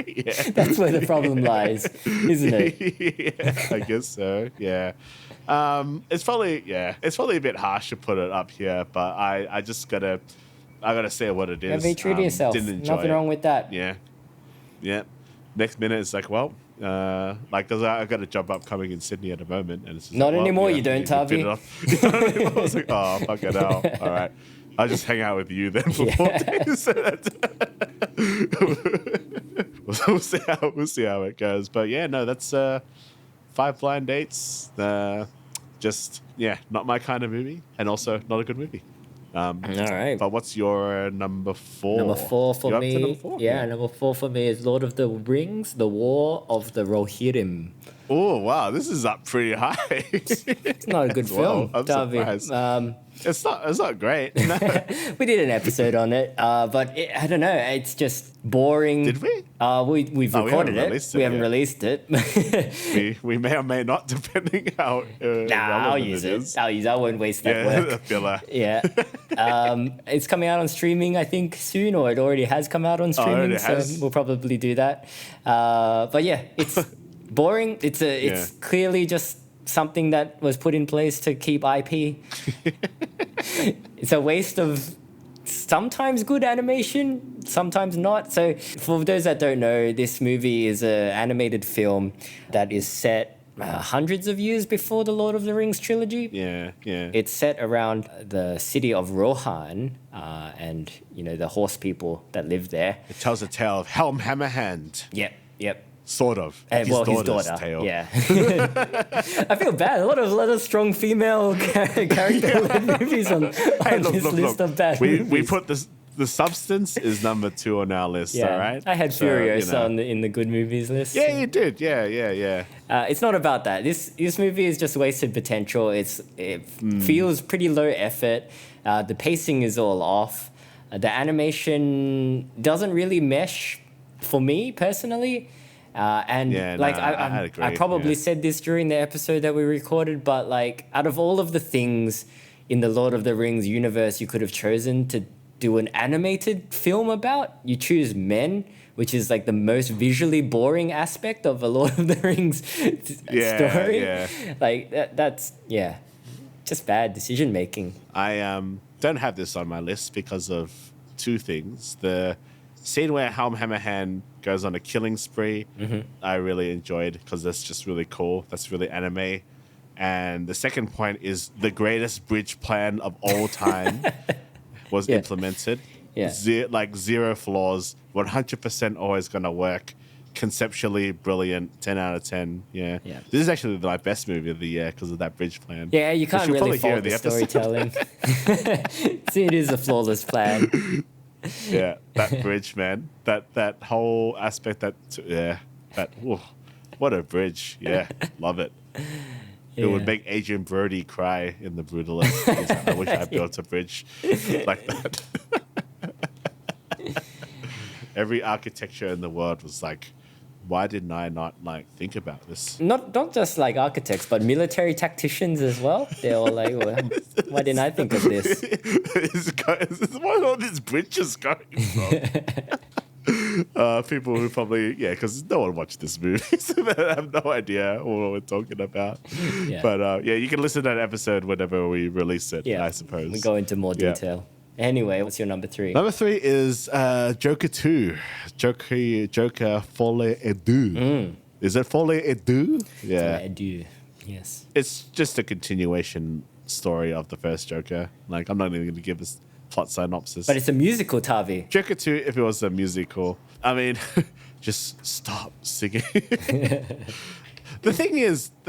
yeah. That's where the problem lies, isn't it? Yeah, I guess so. Yeah. It's probably a bit harsh to put it up here, but I gotta say what it is. Yeah, be true to yourself. Nothing wrong with that. Yeah. Yeah. Next minute, it's like, well, because I got a job upcoming in Sydney at the moment, and it's just not like, anymore. You don't, Thavy. I was like, oh, fuck it hell. All right, I'll just hang out with you then for 4 days. We'll see how it goes. But yeah, no, that's 5 blind dates. Just not my kind of movie, and also not a good movie. All right. But what's your number 4? Number 4 for You're me. up to number 4? Yeah, number 4 for me is Lord of the Rings: The War of the Rohirrim. Oh wow, this is up pretty high. It's not a good film, I'm surprised. It's not great. No. We did an episode on it, but I don't know. It's just boring. Did we? We've recorded it. We haven't released it. we may or may not, depending how. I'll use it. I won't waste that work. The filler. Yeah. It's coming out on streaming, I think, soon, or it already has come out on streaming. So we'll probably do that. But yeah, it's boring. It's clearly just something that was put in place to keep IP. It's a waste of sometimes good animation, sometimes not. So for those that don't know, this movie is an animated film that is set hundreds of years before the Lord of the Rings trilogy. Yeah. It's set around the city of Rohan and, the horse people that live there. It tells a tale of Helm Hammerhand. Yep. Sort of. His daughter. Tale. Yeah. I feel bad. A lot of strong female character movies on this list of bad movies. We put the substance is number 2 on our list. All right. I had Furiosa in the good movies list. Yeah, you did. Yeah. It's not about that. This movie is just wasted potential. It feels pretty low effort. The pacing is all off. The animation doesn't really mesh for me personally. I probably said this during the episode that we recorded, but out of all of the things in the Lord of the Rings universe you could have chosen to do an animated film about, you choose men, which is the most visually boring aspect of a Lord of the Rings story. That's just bad decision making. I don't have this on my list because of 2 things. The scene where Helm Hammerhand goes on a killing spree, I really enjoyed because that's just really cool. That's really anime. And the second point is the greatest bridge plan of all time was implemented. Yeah. Zero flaws, 100% always going to work. Conceptually brilliant, 10 out of 10. Yeah. This is actually my best movie of the year because of that bridge plan. Yeah, you can't really fault the storytelling. See, it is a flawless plan. Yeah, that bridge, man. That whole aspect, what a bridge. Yeah, love it. It would make Adrian Brody cry in The Brutalist. I wish I built a bridge like that. Every architecture in the world was like, why didn't I not think about this? Not just like architects, but military tacticians as well. They're all like, well, why didn't I think of this? Where are all these bridges going from? People who probably, because no one watched this movie, so they have no idea what we're talking about. Yeah. But you can listen to that episode whenever we release it, I suppose. We go into more detail. Anyway, what's your number 3? Number 3 is Joker 2. Joker Folie et Deux. Is it Folie et Deux? Yeah. Et Deux, yes. It's just a continuation story of the first Joker. I'm not even going to give this plot synopsis. But it's a musical, Thavy. Joker 2, if it was a musical. I mean, just stop singing. The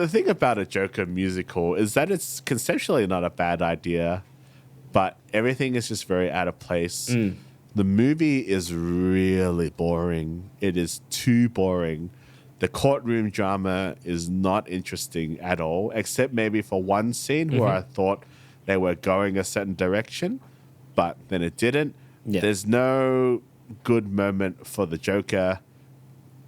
thing about a Joker musical is that it's conceptually not a bad idea, but everything is just very out of place. The movie is really boring. It is too boring. The courtroom drama is not interesting at all, except maybe for one scene where I thought they were going a certain direction, but then it didn't. Yeah. There's no good moment for the Joker.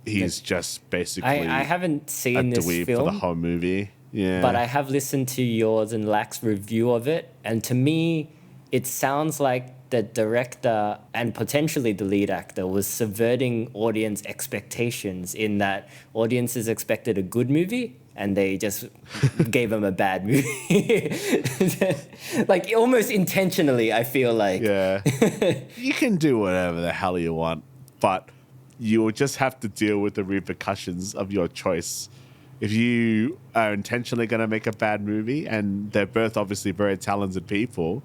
He's just basically I haven't seen this film for the whole movie. Yeah. But I have listened to yours and Lac's review of it, and to me, it sounds like the director and potentially the lead actor was subverting audience expectations in that audiences expected a good movie and they just gave them a bad movie. Almost intentionally, I feel like. Yeah. You can do whatever the hell you want, but you will just have to deal with the repercussions of your choice. If you are intentionally going to make a bad movie, and they're both obviously very talented people.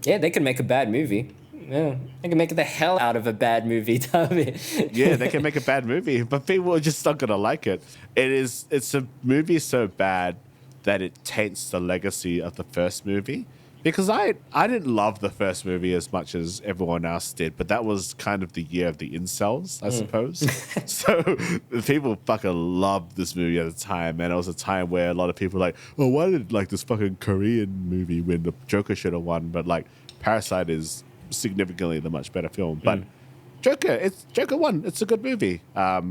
Yeah, they can make a bad movie. Yeah, they can make the hell out of a bad movie, Thavy. Yeah, they can make a bad movie, but people are just not going to like it. It's a movie so bad that it taints the legacy of the first movie. Because I didn't love the first movie as much as everyone else did, but that was kind of the year of the incels, I suppose. So people fucking loved this movie at the time, and it was a time where a lot of people were like, oh, why did this fucking Korean movie win? The Joker should have won, but Parasite is significantly the much better film. But Joker won. It's a good movie. I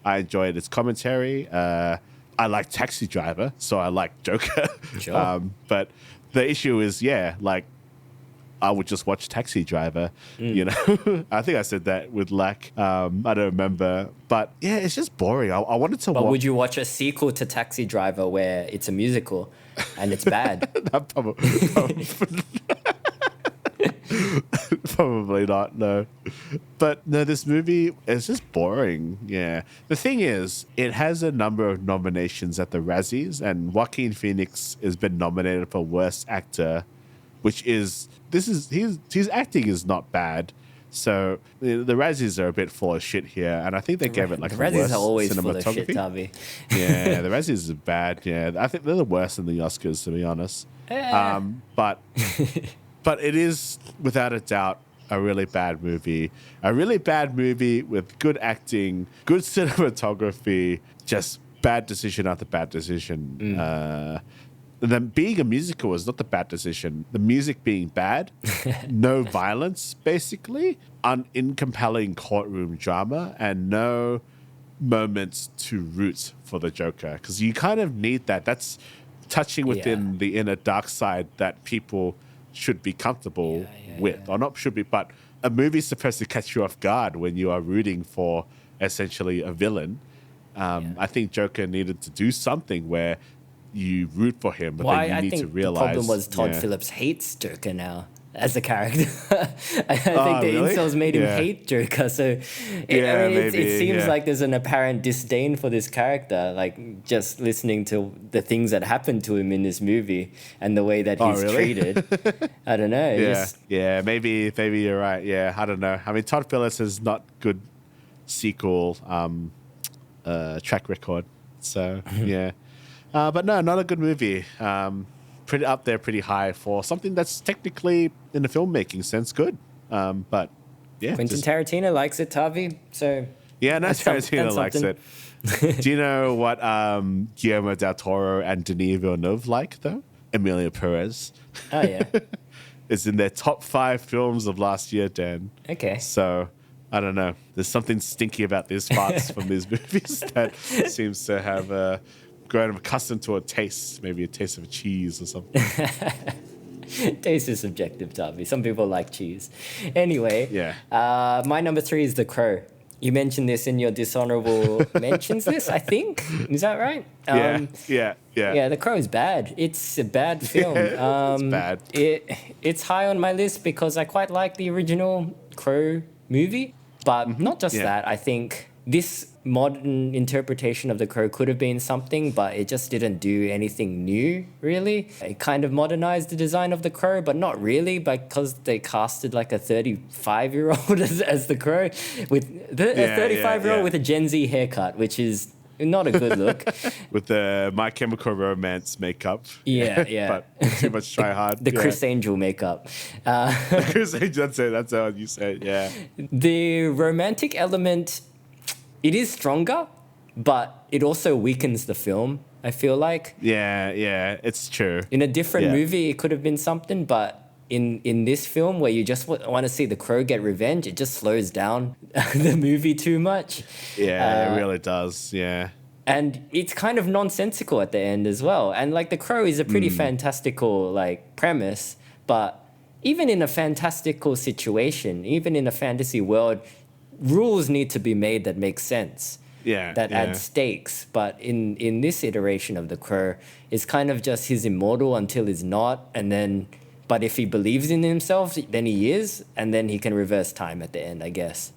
enjoyed its commentary. I like Taxi Driver, so I like Joker. Sure. But the issue is, I would just watch Taxi Driver, you know? I think I said that with Lack. I don't remember. But, it's just boring. I wanted to watch... But would you watch a sequel to Taxi Driver where it's a musical and it's bad? Probably not, no. But, no, this movie is just boring, yeah. The thing is, it has a number of nominations at the Razzies, and Joaquin Phoenix has been nominated for Worst Actor, which is... His acting is not bad. So the Razzies are a bit full of shit here, and I think they gave it the Razzies are always full of shit, Thavy. Yeah, the Razzies are bad. Yeah, I think they're the worst than the Oscars, to be honest. But it is without a doubt a really bad movie. A really bad movie with good acting, good cinematography, just bad decision after bad decision. Then being a musical is not the bad decision. The music being bad, no violence, basically, incompelling courtroom drama, and no moments to root for the Joker. Because you kind of need that. That's touching within the inner dark side that people should be comfortable with. Or not should be, but a movie's supposed to catch you off guard when you are rooting for essentially a villain. I think Joker needed to do something where you root for him, but then you need to realize... The problem was Todd Phillips hates Joker now. as a character. I think the really? incels made him hate Joker. So it seems like there's an apparent disdain for this character, like just listening to the things that happened to him in this movie and the way that he's treated. I don't know. Maybe you're right. Yeah, I don't know. I mean, Todd Phillips has not good sequel track record. So, yeah. But no, not a good movie. Pretty up there, pretty high for something that's technically, in the filmmaking sense, good. But yeah, Quentin Tarantino likes it, Thavy. So yeah, no, Tarantino likes it. Do you know what Guillermo del Toro and Denis Villeneuve like though? Emilia Pérez. Oh yeah, it's in their top 5 films of last year, Dan. Okay. So I don't know. There's something stinky about these parts from these movies that seems to have grown accustomed to a taste, maybe a taste of cheese or something. Taste is subjective, Thavy. Some people like cheese. Anyway, my number 3 is The Crow. You mentioned this in your dishonorable mentions list, I think. Is that right? Yeah. The Crow is bad. It's a bad film. It's bad. It's high on my list because I quite like the original Crow movie. But not just that. I think this modern interpretation of The Crow could have been something, but it just didn't do anything new, really. It kind of modernized the design of The Crow, but not really, because they casted like a 35-year-old as The Crow, with a 35-year-old with a Gen Z haircut, which is not a good look. With the My Chemical Romance makeup. Yeah. But too much try hard. The Chris Angel makeup. Chris Angel, that's how you say it, yeah. The romantic element, it is stronger, but it also weakens the film, I feel like. Yeah, it's true. In a different movie, it could have been something, but in this film where you just want to see the Crow get revenge, it just slows down the movie too much. Yeah, it really does, yeah. And it's kind of nonsensical at the end as well. And like The Crow is a pretty fantastical like premise, but even in a fantastical situation, even in a fantasy world, rules need to be made that make sense. That add stakes. But in this iteration of The Crow, it's kind of just he's immortal until he's not, and then but if he believes in himself, then he is, and then he can reverse time at the end, I guess,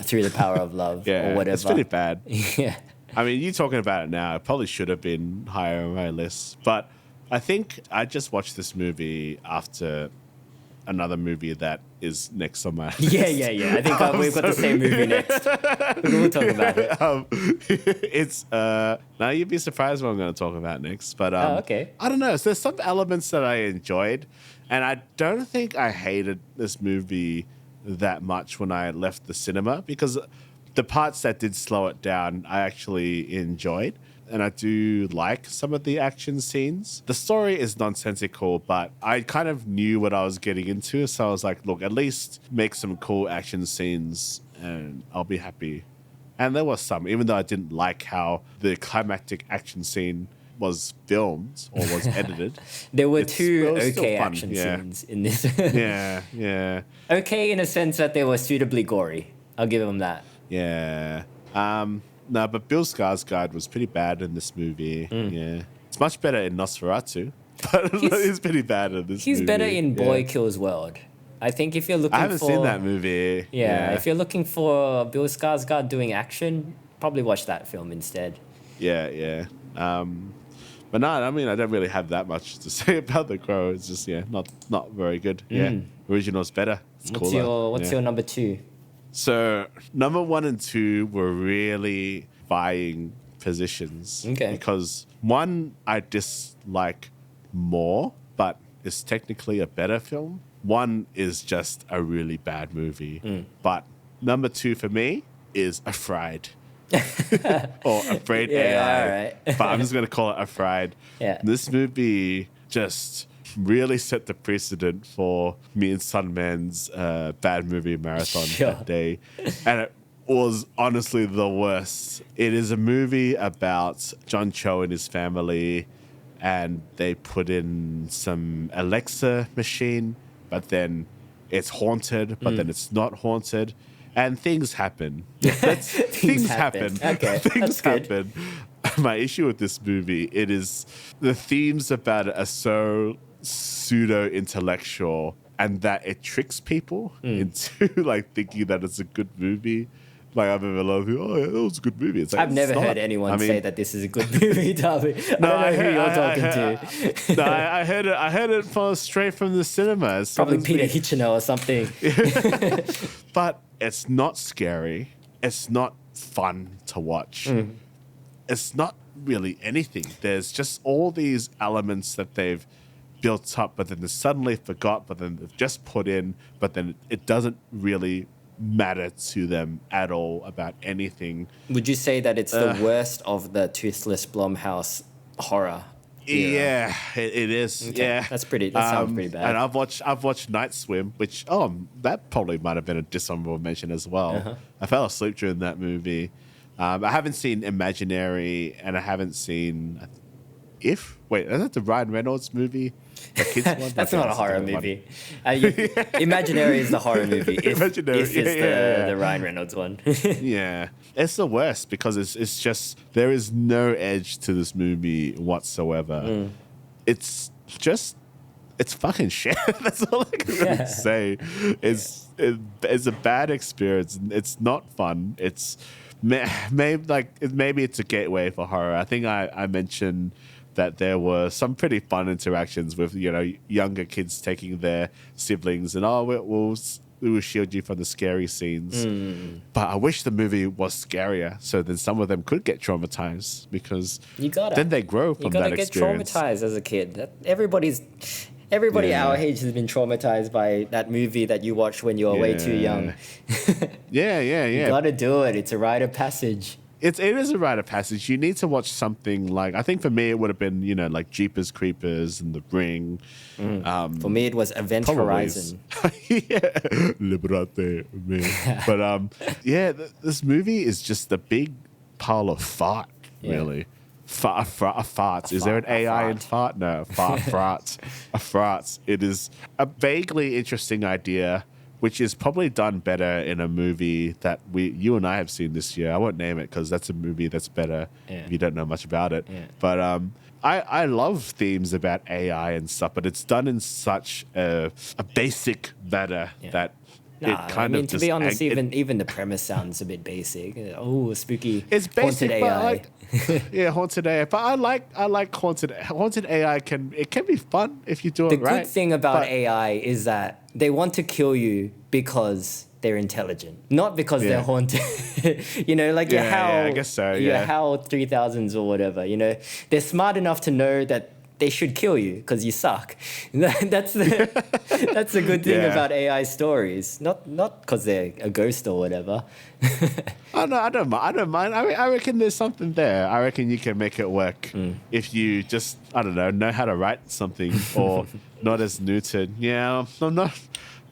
through the power of love or whatever. It's pretty bad. Yeah. I mean, you talking about it now, it probably should have been higher on my list. But I think I just watched this movie after another movie that is next on my list. Yeah. I think we've got the same movie next. We'll talk about it. It's now you'd be surprised what I'm going to talk about next. But okay. I don't know. So there's some elements that I enjoyed, and I don't think I hated this movie that much when I left the cinema, because the parts that did slow it down, I actually enjoyed. And I do like some of the action scenes. The story is nonsensical, but I kind of knew what I was getting into. So I was like, look, at least make some cool action scenes and I'll be happy. And there was some, even though I didn't like how the climactic action scene was filmed or was edited. There were two okay action scenes in this. Yeah. Okay in a sense that they were suitably gory. I'll give them that. Yeah. No, but Bill Skarsgård was pretty bad in this movie. Yeah. It's much better in Nosferatu, but he's pretty bad in this movie. He's better in Boy Kills World. I think if you're looking for... I haven't seen that movie. Yeah, if you're looking for Bill Skarsgård doing action, probably watch that film instead. Yeah. But no, I mean, I don't really have that much to say about The Crow. It's just, not very good. Yeah, original's better. It's cooler. What's your number 2? So number 1 and 2 were really vying positions. Okay. Because 1 I dislike more, but it's technically a better film. 1 is just a really bad movie. But number 2 for me is Afraid. Or Afraid AI. All right. But I'm just going to call it Afraid. Yeah. This movie just really set the precedent for me and Sunman's bad movie marathon that day. And it was honestly the worst. It is a movie about John Cho and his family, and they put in some Alexa machine, but then it's haunted, but then it's not haunted. And things happen. Things happen. Okay, things happen. My issue with this movie, it is the themes about it are so pseudo-intellectual and that it tricks people into like thinking that it's a good movie. Like I've ever loved it. Oh, yeah, that was a good movie. It's like, I've never heard anyone say that this is a good movie, Thavy. I don't know who you're talking to. No, I heard it straight from the cinema. It's probably Peter Hitchner or something. But it's not scary. It's not fun to watch. It's not really anything. There's just all these elements that they've built up, but then they suddenly forgot, but then they've just put in, but then it doesn't really matter to them at all about anything. Would you say that it's the worst of the toothless Blumhouse horror era? Yeah, it is. Okay. Yeah, that sounds pretty bad. And I've watched Night Swim, which that probably might have been a dishonorable mention as well. I fell asleep during that movie. I haven't seen Imaginary, and I haven't seen If. Wait, is that the Ryan Reynolds movie? The kids one? That's not a horror movie. Imaginary is the horror movie. If is the Ryan Reynolds one. Yeah. It's the worst because it's just, there is no edge to this movie whatsoever. It's fucking shit. That's all I can really say. It's a bad experience. It's not fun. It's maybe it's a gateway for horror. I think I mentioned that there were some pretty fun interactions with, younger kids taking their siblings and, we will shield you from the scary scenes. But I wish the movie was scarier so then some of them could get traumatized because then they grow from that experience. You gotta get traumatized as a kid. Everybody our age has been traumatized by that movie that you watched when you were way too young. Yeah. You gotta do it. It's a rite of passage. It is a rite of passage. You need to watch something like, I think for me it would have been, like Jeepers Creepers and The Ring. For me it was Event Horizon. Liberate me. But this movie is just a big pile of fart, really. Farts. Is there an AI in fart? No, farts. A farts. It is a vaguely interesting idea, which is probably done better in a movie that you and I have seen this year. I won't name it because that's a movie that's better if you don't know much about it. Yeah. But I love themes about AI and stuff, but it's done in such a basic manner that it kind of. To be honest, even the premise sounds a bit basic. Oh, spooky. It's basic, haunted AI. Haunted AI. But I like haunted AI. It can be fun if you do it right. The good thing about AI is that they want to kill you because they're intelligent, not because they're haunted. I guess so. Your HAL 3000s or whatever. They're smart enough to know that they should kill you because you suck. That's the good thing about AI stories. Not because they're a ghost or whatever. Oh no, I don't mind. I reckon there's something there. I reckon you can make it work if you just know how to write something or not as neutered. Yeah, I'm not.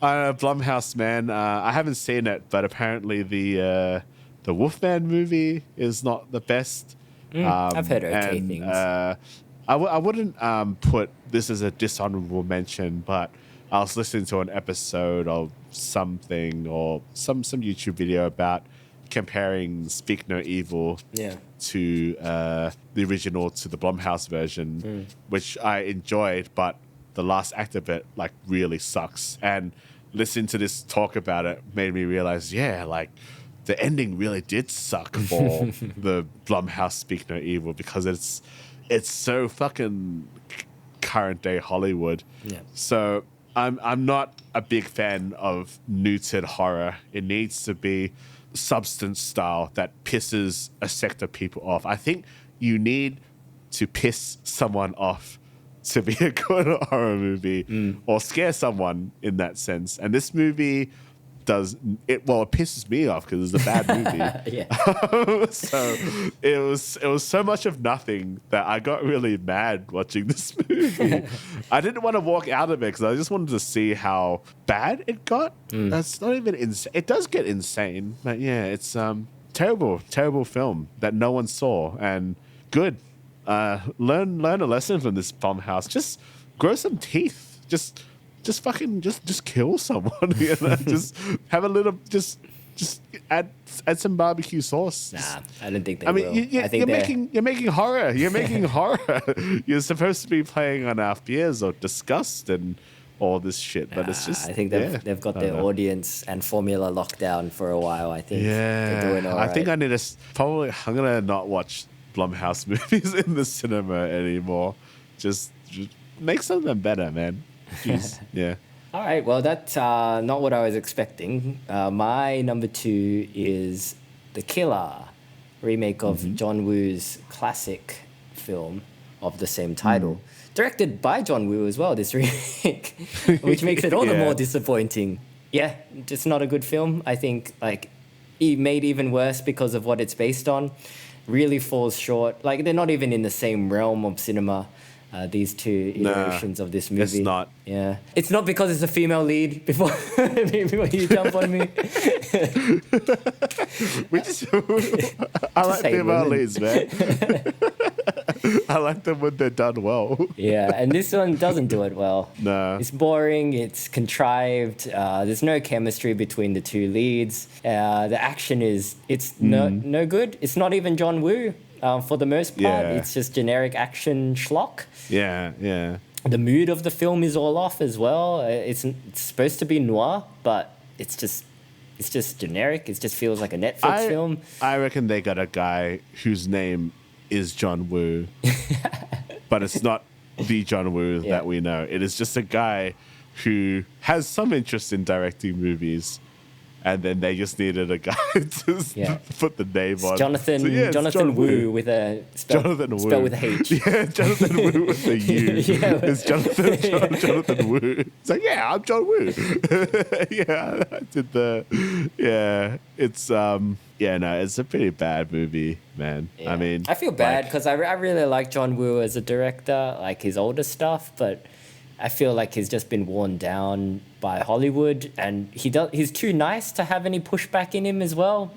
Blumhouse, man. I haven't seen it, but apparently the Wolfman movie is not the best. I've heard okay things. I wouldn't put this as a dishonorable mention, but I was listening to an episode of something or some YouTube video about comparing Speak No Evil to the original to the Blumhouse version, which I enjoyed, but the last act of it really sucks. And listening to this talk about it made me realize, the ending really did suck for the Blumhouse Speak No Evil because it's so fucking current day Hollywood. Yeah. So I'm not a big fan of neutered horror. It needs to be substance style that pisses a sect of people off. I think you need to piss someone off to be a good horror movie or scare someone in that sense. And this movie does it. Well, it pisses me off because it's a bad movie. So it was so much of nothing that I got really mad watching this movie. I didn't want to walk out of it because I just wanted to see how bad it got. That's not even insane. It does get insane, but it's terrible film that no one saw. And good, learn a lesson from this Blumhouse. Just grow some teeth. Just fucking kill someone. Just have a little. Just add some barbecue sauce. Nah, I don't think they will. You're making horror. You're making horror. You're supposed to be playing on our fears or disgust all this shit. But it's just, I think they've got their audience and formula locked down for a while. I think they're doing all right. I think I need to I'm gonna not watch Blumhouse movies in the cinema anymore. Just make some of them better, man. Jeez. Yeah. All right, well, that's not what I was expecting. My number 2 is The Killer, remake of John Woo's classic film of the same title. Directed by John Woo as well, this remake, which makes it all the more disappointing. Yeah, just not a good film. I think, like, made even worse because of what it's based on. Really falls short. Like, they're not even in the same realm of cinema. These two iterations of this movie. It's not. Yeah. It's not because it's a female lead before you jump on me. I like female leads, man. I like them when they're done well. Yeah, and this one doesn't do it well. No. It's boring, it's contrived, there's no chemistry between the two leads. The action it's no good. It's not even John Woo. For the most part, it's just generic action schlock. Yeah. The mood of the film is all off as well. It's supposed to be noir, but it's just generic. It just feels like a Netflix film. I reckon they got a guy whose name is John Woo, but it's not the John Woo that we know. It is just a guy who has some interest in directing movies. And then they just needed a guy to put the name on. Jonathan Woo with a spell with a H. Yeah, Jonathan Woo with a U. It's Jonathan Woo. It's like, I'm John Woo. I did it's it's a pretty bad movie, man. Yeah. I mean, I feel bad because I really like John Woo as a director, like his older stuff, but I feel like he's just been worn down by Hollywood, and he's too nice to have any pushback in him as well,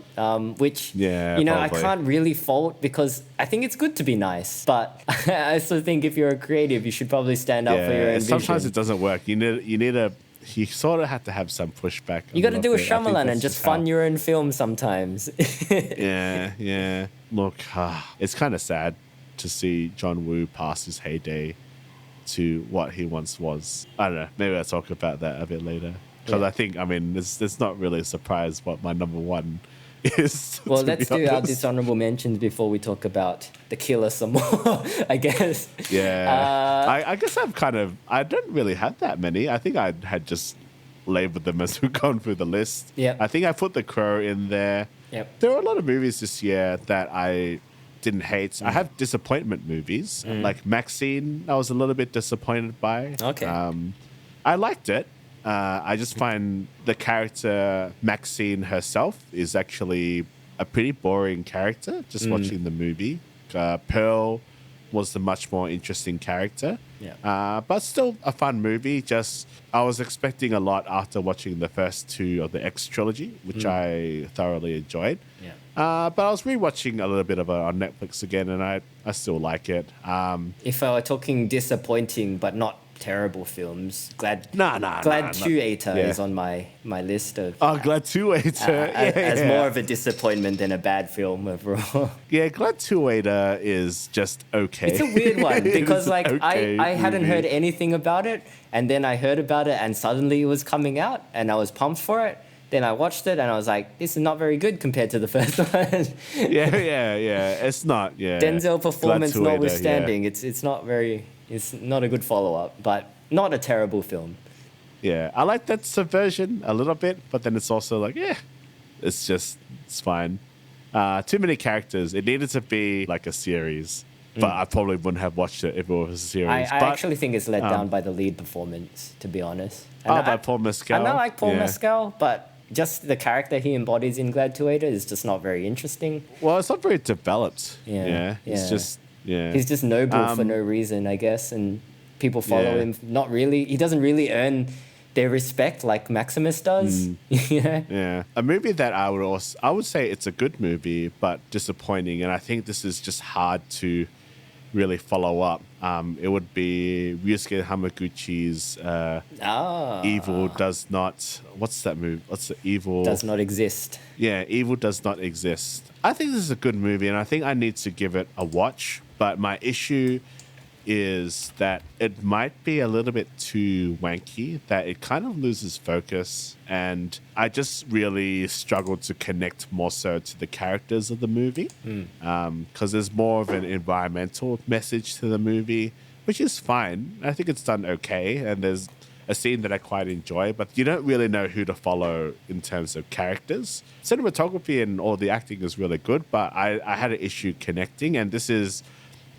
which I can't really fault, because I think it's good to be nice, but I also think if you're a creative, you should probably stand up for your own vision. Sometimes it doesn't work. You sort of have to have some pushback. You got to do a Shyamalan and just fund your own film sometimes. Yeah. Look, it's kind of sad to see John Woo pass his heyday to what he once was. I don't know. Maybe I'll talk about that a bit later. Because I think, it's not really a surprise what my number 1 is. Well, let's do our dishonorable mentions before we talk about The Killer some more, I guess. Yeah. I guess I don't really have that many. I think I had just labeled them as we've gone through the list. Yep. I think I put The Crow in there. Yep. There were a lot of movies this year that I didn't hate. I have disappointment movies, like Maxine. I was a little bit disappointed by. Okay. I liked it. I just find the character Maxine herself is actually a pretty boring character. Just watching the movie, Pearl was the much more interesting character. Yeah. But still a fun movie. Just I was expecting a lot after watching the first 2 of the X trilogy, which I thoroughly enjoyed. Yeah. But I was rewatching a little bit of it on Netflix again, and I still like it. If I were talking disappointing but not terrible films, Gladiator is on my list of. Gladiator as more of a disappointment than a bad film overall. Yeah, Gladiator is just okay. It's a weird one because I hadn't heard anything about it, and then I heard about it, and suddenly it was coming out, and I was pumped for it. Then I watched it and I was like, this is not very good compared to the first one. Yeah. It's not, Denzel performance notwithstanding, it's not a good follow-up, but not a terrible film. Yeah, I like that subversion a little bit, but then it's also like, it's fine. Too many characters. It needed to be like a series, but I probably wouldn't have watched it if it was a series. I actually think it's let down by the lead performance, to be honest. By Paul Mescal? I like Paul Mescal, but just the character he embodies in Gladiator is just not very interesting. Well, it's not very developed. It's just, He's just noble for no reason, I guess, and people follow him. Not really. He doesn't really earn their respect like Maximus does. Yeah. A movie that I would say it's a good movie, but disappointing, and I think this is just hard to really follow up. It would be Ryusuke Hamaguchi's Evil Does Not... What's that movie? What's the Evil... Does Not Exist. Yeah, Evil Does Not Exist. I think this is a good movie, and I think I need to give it a watch, but my issue is that it might be a little bit too wanky, that it kind of loses focus. And I just really struggled to connect more so to the characters of the movie. Because there's more of an environmental message to the movie, which is fine. I think it's done okay. And there's a scene that I quite enjoy, but you don't really know who to follow in terms of characters. Cinematography and all the acting is really good, but I had an issue connecting, and this is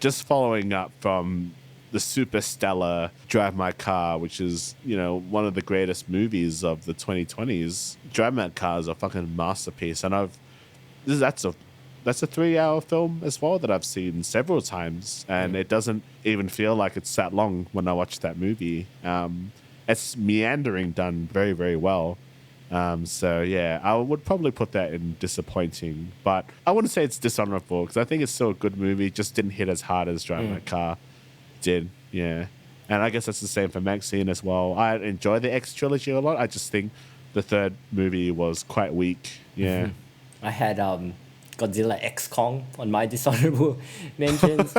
just following up from the super stellar Drive My Car, which is, one of the greatest movies of the 2020s. Drive My Car is a fucking masterpiece, and that's a 3-hour film as well that I've seen several times, and it doesn't even feel like it's that long when I watch that movie. It's meandering, done very, very well. So yeah, I would probably put that in disappointing, but I wouldn't say it's dishonorable because I think it's still a good movie. Just didn't hit as hard as Drive My Car did. Yeah, and I guess that's the same for Maxine as well. I enjoy the X trilogy a lot. I just think the third movie was quite weak. Yeah, I had Godzilla X Kong on my dishonorable mentions.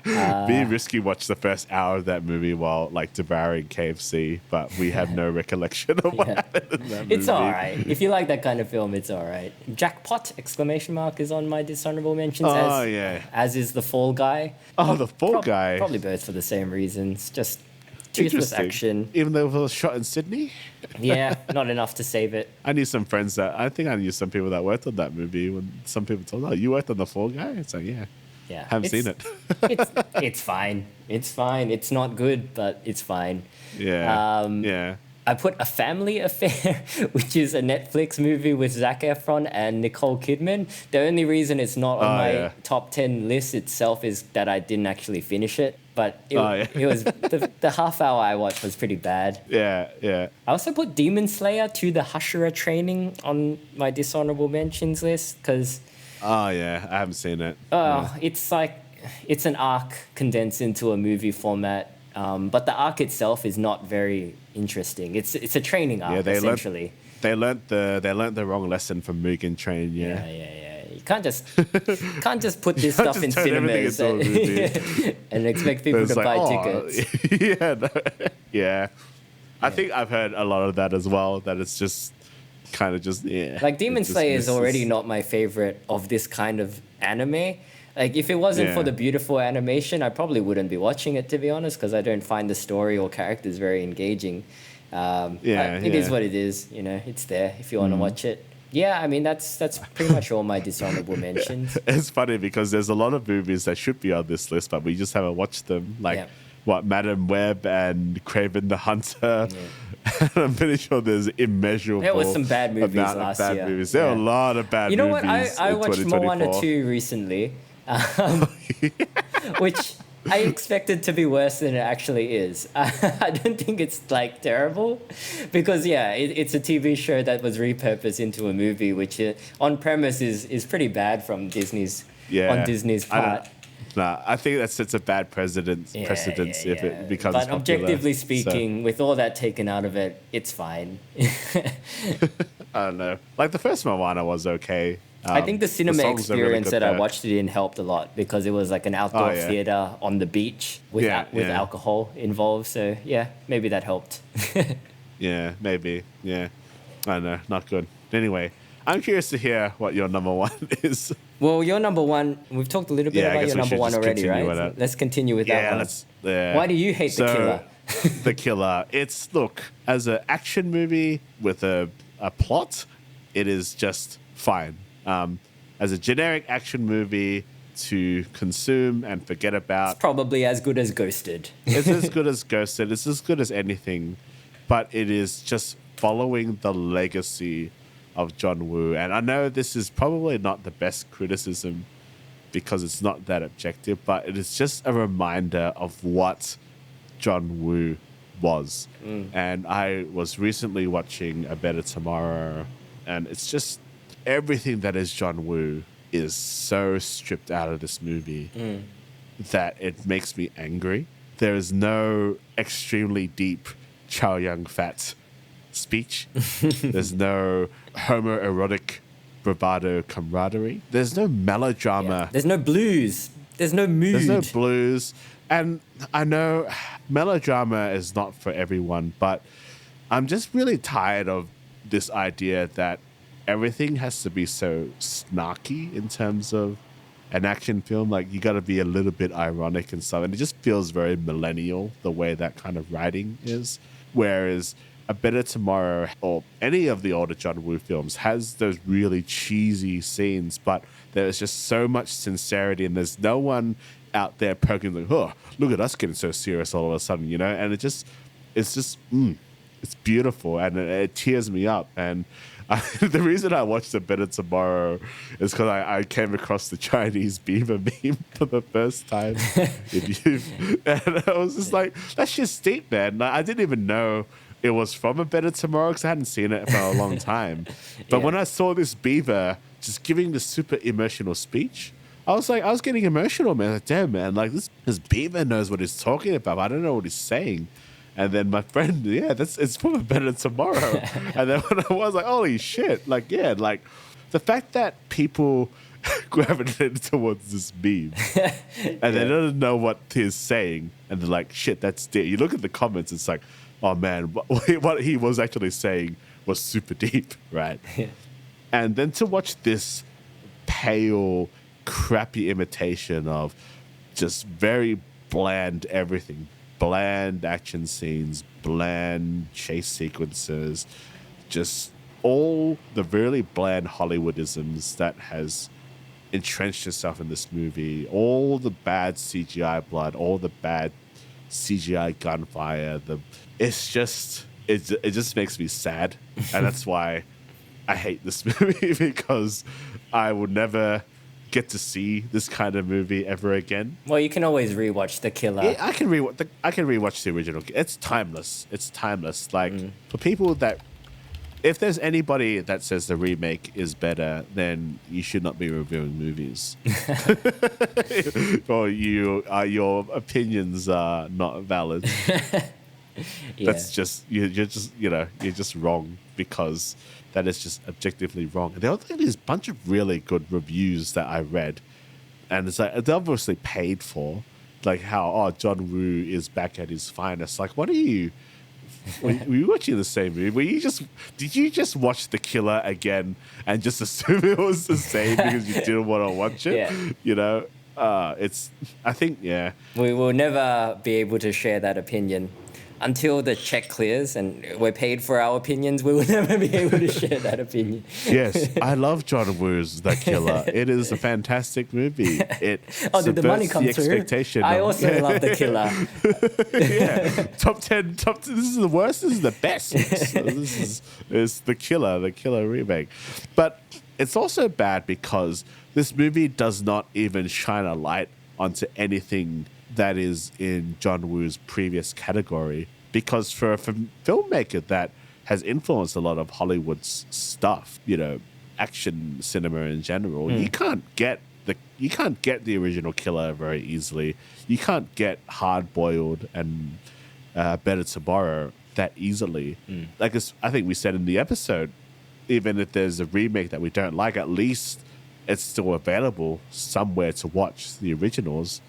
Me and Risky watched the first hour of that movie while devouring KFC, but we have no recollection of what happened in that movie. It's all right. If you like that kind of film, it's all right. Jackpot! ! Is on my dishonorable mentions. As is The Fall Guy. Oh, The Fall Guy. Probably both for the same reasons. Just toothless action. Even though it was shot in Sydney? Yeah, not enough to save it. I knew some friends I knew some people that worked on that movie. When some people told me, "Oh, you worked on The Fall Guy?" It's like, yeah. Yeah, haven't seen it. It's fine. It's fine. It's not good, but it's fine. Yeah. Yeah. I put A Family Affair, which is a Netflix movie with Zac Efron and Nicole Kidman. The only reason it's not on my top 10 list itself is that I didn't actually finish it. But it was the half hour I watched was pretty bad. Yeah, yeah. I also put Demon Slayer to the Hashira Training on my dishonorable mentions list because... Oh, yeah. I haven't seen it. It's an arc condensed into a movie format, but the arc itself is not very interesting. It's a training arc, essentially. They learnt the wrong lesson from Mugen Train, yeah. Yeah. You can't just put this stuff in cinemas and expect people to buy tickets. Yeah. I think I've heard a lot of that as well, that it's just... kind of just Demon Slayer is already not my favorite of this kind of anime. If it wasn't for the beautiful animation, I probably wouldn't be watching it, to be honest, because I don't find the story or characters very engaging. It is what it is. It's there if you want to watch it. Yeah, I mean that's pretty much all my dishonorable mentions. It's funny because there's a lot of movies that should be on this list, but we just haven't watched them. Madam Web and Kraven the Hunter. Yeah. I'm pretty sure there's immeasurable. There was some bad movies last year. There are a lot of bad movies. You know what? I watched Moana 2 recently, which I expected to be worse than it actually is. I don't think it's terrible because it's a TV show that was repurposed into a movie, which on premise is pretty bad from Disney's part. I think that sets a bad precedence if it becomes popular. But objectively speaking, with all that taken out of it, it's fine. I don't know. The first Moana was okay. I think the cinema experience that I watched it in helped a lot because it was an outdoor theater on the beach with alcohol involved. So, maybe that helped. Yeah, maybe. Yeah. I don't know. Not good. Anyway, I'm curious to hear what your number one is. Well, your number one, we've talked a little bit about your number one already, right? Let's continue with that one. Why do you hate The Killer? The Killer. As an action movie with a plot, it is just fine. As a generic action movie to consume and forget about. It's probably as good as Ghosted. It's as good as Ghosted. It's as good as anything. But it is just following the legacy of John Woo. And I know this is probably not the best criticism because it's not that objective, but it is just a reminder of what John Woo was. And I was recently watching A Better Tomorrow, and it's just everything that is John Woo is so stripped out of this movie that it makes me angry. There is no extremely deep Chow Yun-Fat speech. There's no homoerotic bravado camaraderie. There's no melodrama. There's no blues. There's no mood. There's no blues. And I know melodrama is not for everyone, but I'm just really tired of this idea that everything has to be so snarky in terms of an action film. Like, you got to be a little bit ironic and stuff. And it just feels very millennial, the way that kind of writing is. Whereas A Better Tomorrow or any of the older John Woo films has those really cheesy scenes, but there's just so much sincerity and there's no one out there poking like, oh, look at us getting so serious all of a sudden, you know? And it's beautiful and it tears me up. And the reason I watched A Better Tomorrow is because I came across the Chinese beaver meme for the first time. And I was just like, that's just deep, man. Like, I didn't even know it was from A Better Tomorrow because I hadn't seen it for a long time. But when I saw this beaver just giving this super emotional speech, I was getting emotional, man. Like, damn, man, like this beaver knows what he's talking about. I don't know what he's saying. And then my friend, it's from A Better Tomorrow. And then when I was like, holy shit, like the fact that people gravitated towards this meme and they don't know what he's saying, and they're like, shit, that's deep. You look at the comments, it's like, oh man, what he was actually saying was super deep, right? And then to watch this pale, crappy imitation of just very bland everything, bland action scenes, bland chase sequences, just all the really bland Hollywoodisms that has entrenched itself in this movie, all the bad CGI blood, all the bad CGI gunfire, it just makes me sad. And that's why I hate this movie, because I would never get to see this kind of movie ever again. Well, you can always rewatch The Killer. Yeah, I can rewatch the original. It's timeless. Like, for people that, if there's anybody that says the remake is better, then you should not be reviewing movies. Or your opinions are not valid. That's just you're just wrong, because that is just objectively wrong. And there are these bunch of really good reviews that I read, and it's like they're obviously paid for, like how John Woo is back at his finest. Like, what are you? Were you watching the same movie? Did you just watch The Killer again and just assume it was the same because you didn't want to watch it? Yeah. You know, I think we will never be able to share that opinion. Until the check clears and we're paid for our opinions, we will never be able to share that opinion. Yes, I love John Woo's The Killer. It is a fantastic movie. It did the money come through? I also love The Killer. Yeah, top 10. This is the worst. This is the best. This is The Killer remake. But it's also bad because this movie does not even shine a light onto anything that is in John Woo's previous category, because for a filmmaker that has influenced a lot of Hollywood's stuff, you know, action cinema in general, you can't get the original Killer very easily. You can't get Hard Boiled and Better Tomorrow that easily. Like I think we said in the episode, even if there's a remake that we don't like, at least it's still available somewhere to watch the originals.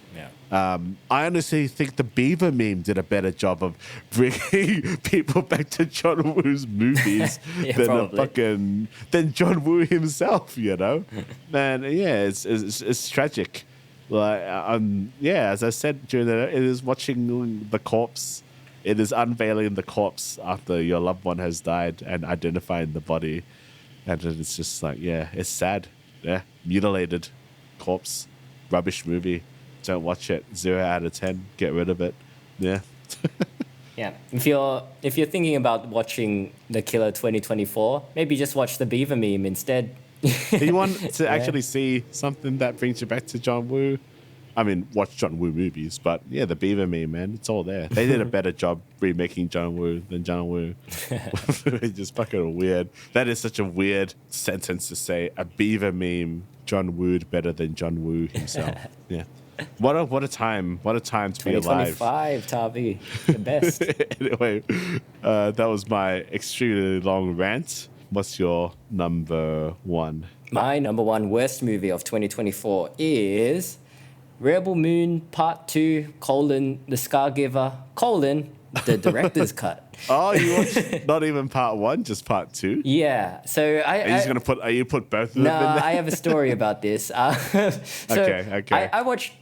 I honestly think the Beaver meme did a better job of bringing people back to John Woo's movies than John Woo himself. You know, man. Yeah, it's tragic. Like, as I said during it is watching the corpse. It is unveiling the corpse after your loved one has died and identifying the body, and it's just like, it's sad. Yeah, mutilated corpse, rubbish movie. Don't watch it. 0 out of 10. Get rid of it. Yeah. Yeah. If you're thinking about watching The Killer 2024, maybe just watch the Beaver meme instead. You want to actually see something that brings you back to John Woo? I mean, watch John Woo movies, but the Beaver meme, man, it's all there. They did a better job remaking John Woo than John Woo. It's just fucking weird. That is such a weird sentence to say. A Beaver meme, John Woo'd better than John Woo himself. Yeah. What a time to be alive. 2025, Thavy, the best. Anyway, that was my extremely long rant. What's your number one? My number one worst movie of 2024 is Rebel Moon Part 2, the Scar Giver, the director's cut. Oh, you watched not even part 1, just part 2? Yeah. So Are you put both of them no, in there? I have a story about this. Okay. I watched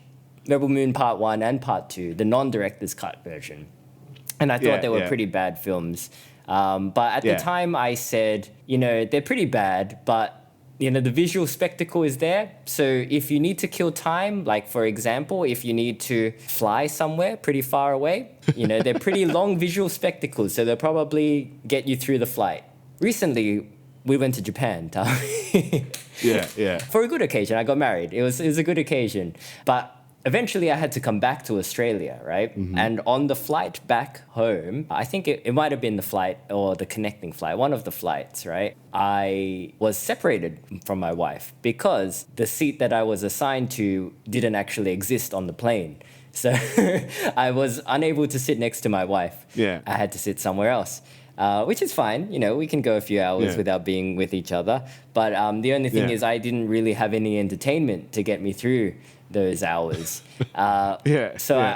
Rebel Moon Part 1 and Part 2, the non-director's cut version. And I thought they were pretty bad films. But at the time I said, they're pretty bad, but the visual spectacle is there. So if you need to kill time, like for example, if you need to fly somewhere pretty far away, they're pretty long visual spectacles. So they'll probably get you through the flight. Recently, we went to Japan. Yeah. For a good occasion. I got married. It was a good occasion. But eventually I had to come back to Australia, right? Mm-hmm. And on the flight back home, I think it might have been the flight or the connecting flight, one of the flights, right? I was separated from my wife because the seat that I was assigned to didn't actually exist on the plane. So I was unable to sit next to my wife. Yeah. I had to sit somewhere else. Which is fine, we can go a few hours without being with each other. But the only thing is I didn't really have any entertainment to get me through those hours. I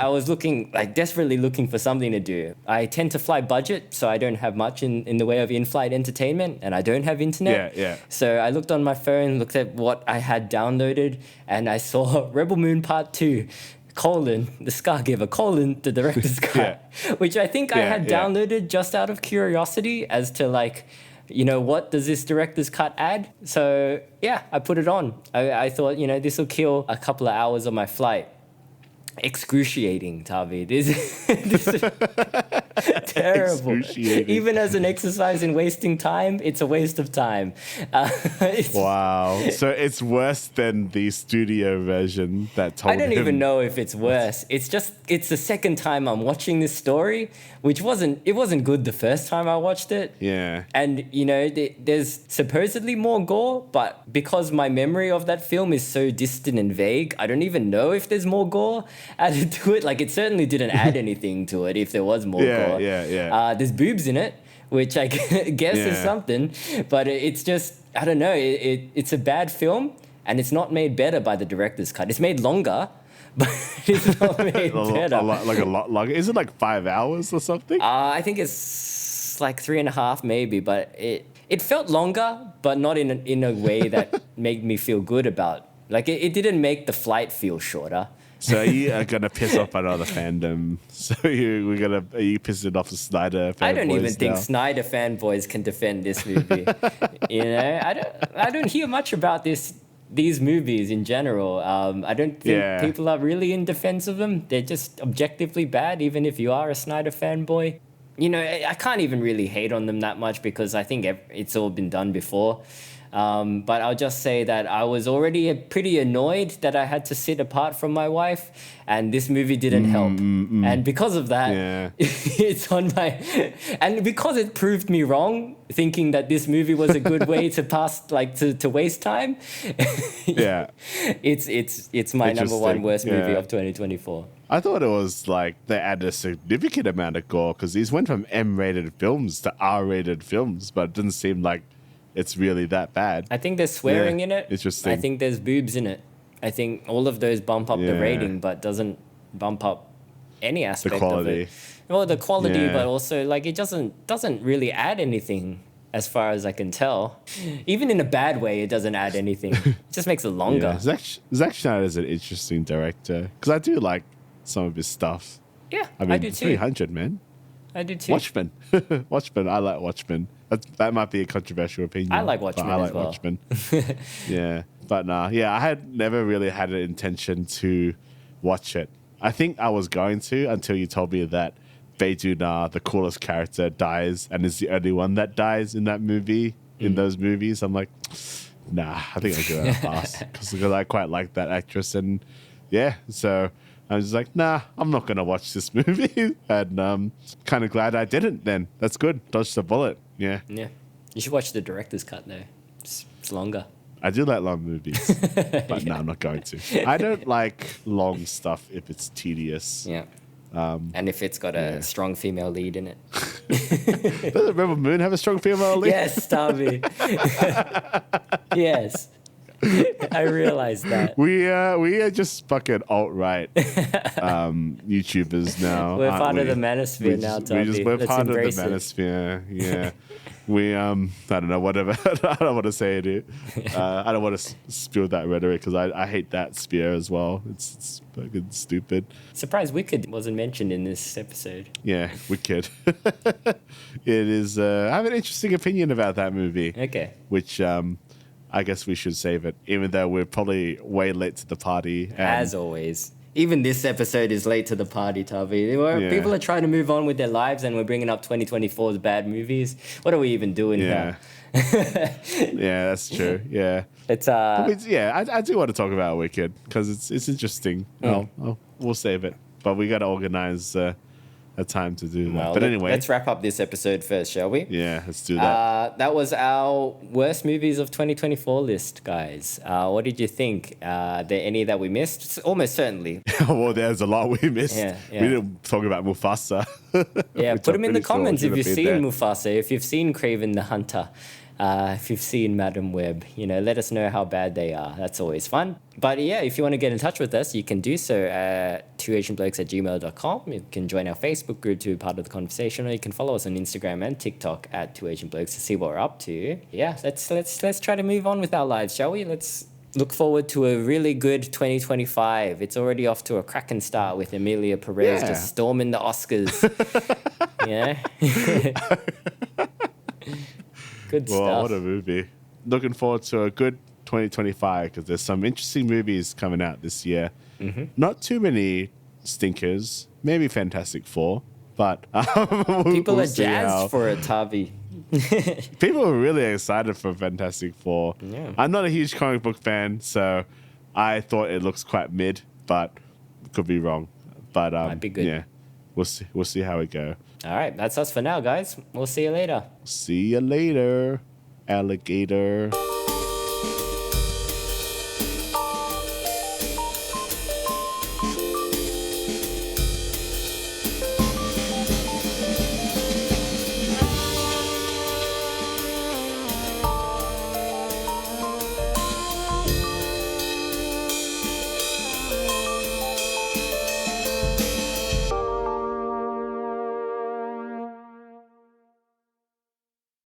was desperately looking for something to do. I tend to fly budget, so I don't have much in the way of in-flight entertainment, and I don't have internet. So I looked on my phone, looked at what I had downloaded, and I saw Rebel Moon Part 2, the Scar Giver, the director's cut, which I think I had downloaded just out of curiosity as to what does this director's cut add? So I put it on. I thought, this will kill a couple of hours of my flight. Excruciating, Thavy. This is terrible. Even as an exercise in wasting time, it's a waste of time. Wow. So it's worse than the studio version that told him. I don't even know if it's worse. It's the second time I'm watching this story, which wasn't good the first time I watched it. Yeah. And, there's supposedly more gore, but because my memory of that film is so distant and vague, I don't even know if there's more gore added to it. It certainly didn't add anything to it if there was more gore. There's boobs in it, which I guess is something, but it's just, I don't know, it's a bad film, and it's not made better by the director's cut. It's made longer, but it's not made better. A lot longer. Is it 5 hours or something? I think it's 3.5 maybe, but it felt longer, but not in a way that made me feel good about. It didn't make the flight feel shorter. So you are gonna piss off another fandom. So are you pissing off the Snyder fanboys? I don't even think Snyder fanboys can defend this movie. I don't hear much about these movies in general. I don't think people are really in defense of them. They're just objectively bad, even if you are a Snyder fanboy. I can't even really hate on them that much because I think it's all been done before. But I'll just say that I was already pretty annoyed that I had to sit apart from my wife, and this movie didn't help. And because of that, it's on my... And because it proved me wrong, thinking that this movie was a good way to pass, to waste time, it's my number one worst movie of 2024. I thought it was they added a significant amount of gore because these went from M-rated films to R-rated films, but it didn't seem like it's really that bad. I think there's swearing in it. Interesting. I think there's boobs in it. I think all of those bump up the rating, but doesn't bump up any aspect of it. Well, the quality, but also it doesn't really add anything as far as I can tell. Even in a bad way, it doesn't add anything. It just makes it longer. Zack Snyder is an interesting director because I do like some of his stuff. Yeah, I do too. 300, man. I do too. Watchmen. I like Watchmen. That might be a controversial opinion. I like Watchmen I like as well. Watchmen. But nah. I had never really had an intention to watch it. I think I was going to until you told me that Bayduna, the coolest character, dies and is the only one that dies in that movie, in those movies. I'm like, nah, I think I'll give it a pass because I quite like that actress. And so I was like, nah, I'm not going to watch this movie. And kind of glad I didn't then. That's good. Dodged the bullet. Yeah. You should watch the director's cut though. It's longer. I do like long movies, but no, I'm not going to. I don't like long stuff if it's tedious. Yeah. And if it's got a strong female lead in it. Does Rebel Moon have a strong female lead? Yes, Thavy. Yes. I realized that. We are just fucking alt-right YouTubers now. We're part of the manosphere now, Thavy. We're Let's part of the embrace it. manosphere. Yeah. We I don't know, whatever. I don't want to say it. I don't want to spill that rhetoric because I hate that spear as well. It's fucking stupid. Surprised Wicked wasn't mentioned in this episode. Yeah, Wicked. It is. I have an interesting opinion about that movie. Okay. Which I guess we should save it, even though we're probably way late to the party. As always. Even this episode is late to the party, Thavy. Yeah. People are trying to move on with their lives and we're bringing up 2024's bad movies. What are we even doing here? Yeah, that's true. Yeah. I do want to talk about Wicked because it's interesting. We'll save it. But we got to organize a time to do that. Well, but anyway. Let's wrap up this episode first, shall we? Yeah, let's do that. That was our worst movies of 2024 list, guys. What did you think? Are there any that we missed? Almost certainly. Well, there's a lot we missed. Yeah. We didn't talk about Mufasa. Yeah, put them in the comments if you've seen there. Mufasa, if you've seen Craven the Hunter. If you've seen Madam Web, let us know how bad they are. That's always fun. But yeah, if you want to get in touch with us, you can do so at twoasianblokes@gmail.com. You can join our Facebook group to be part of the conversation, or you can follow us on Instagram and TikTok at @twoasianblokes to see what we're up to. Yeah, let's try to move on with our lives, shall we? Let's look forward to a really good 2025. It's already off to a cracking start with Emilia Pérez just storming the Oscars. Yeah. Good stuff. Well, what a movie. Looking forward to a good 2025 because there's some interesting movies coming out this year. Mm-hmm. Not too many stinkers. Maybe Fantastic Four, but people are jazzed for it, Thavy. People are really excited for Fantastic Four. Yeah. I'm not a huge comic book fan, so I thought it looks quite mid, but could be wrong. But might be good. Yeah, we'll see how it goes. All right, that's us for now, guys. We'll see you later. See you later, alligator.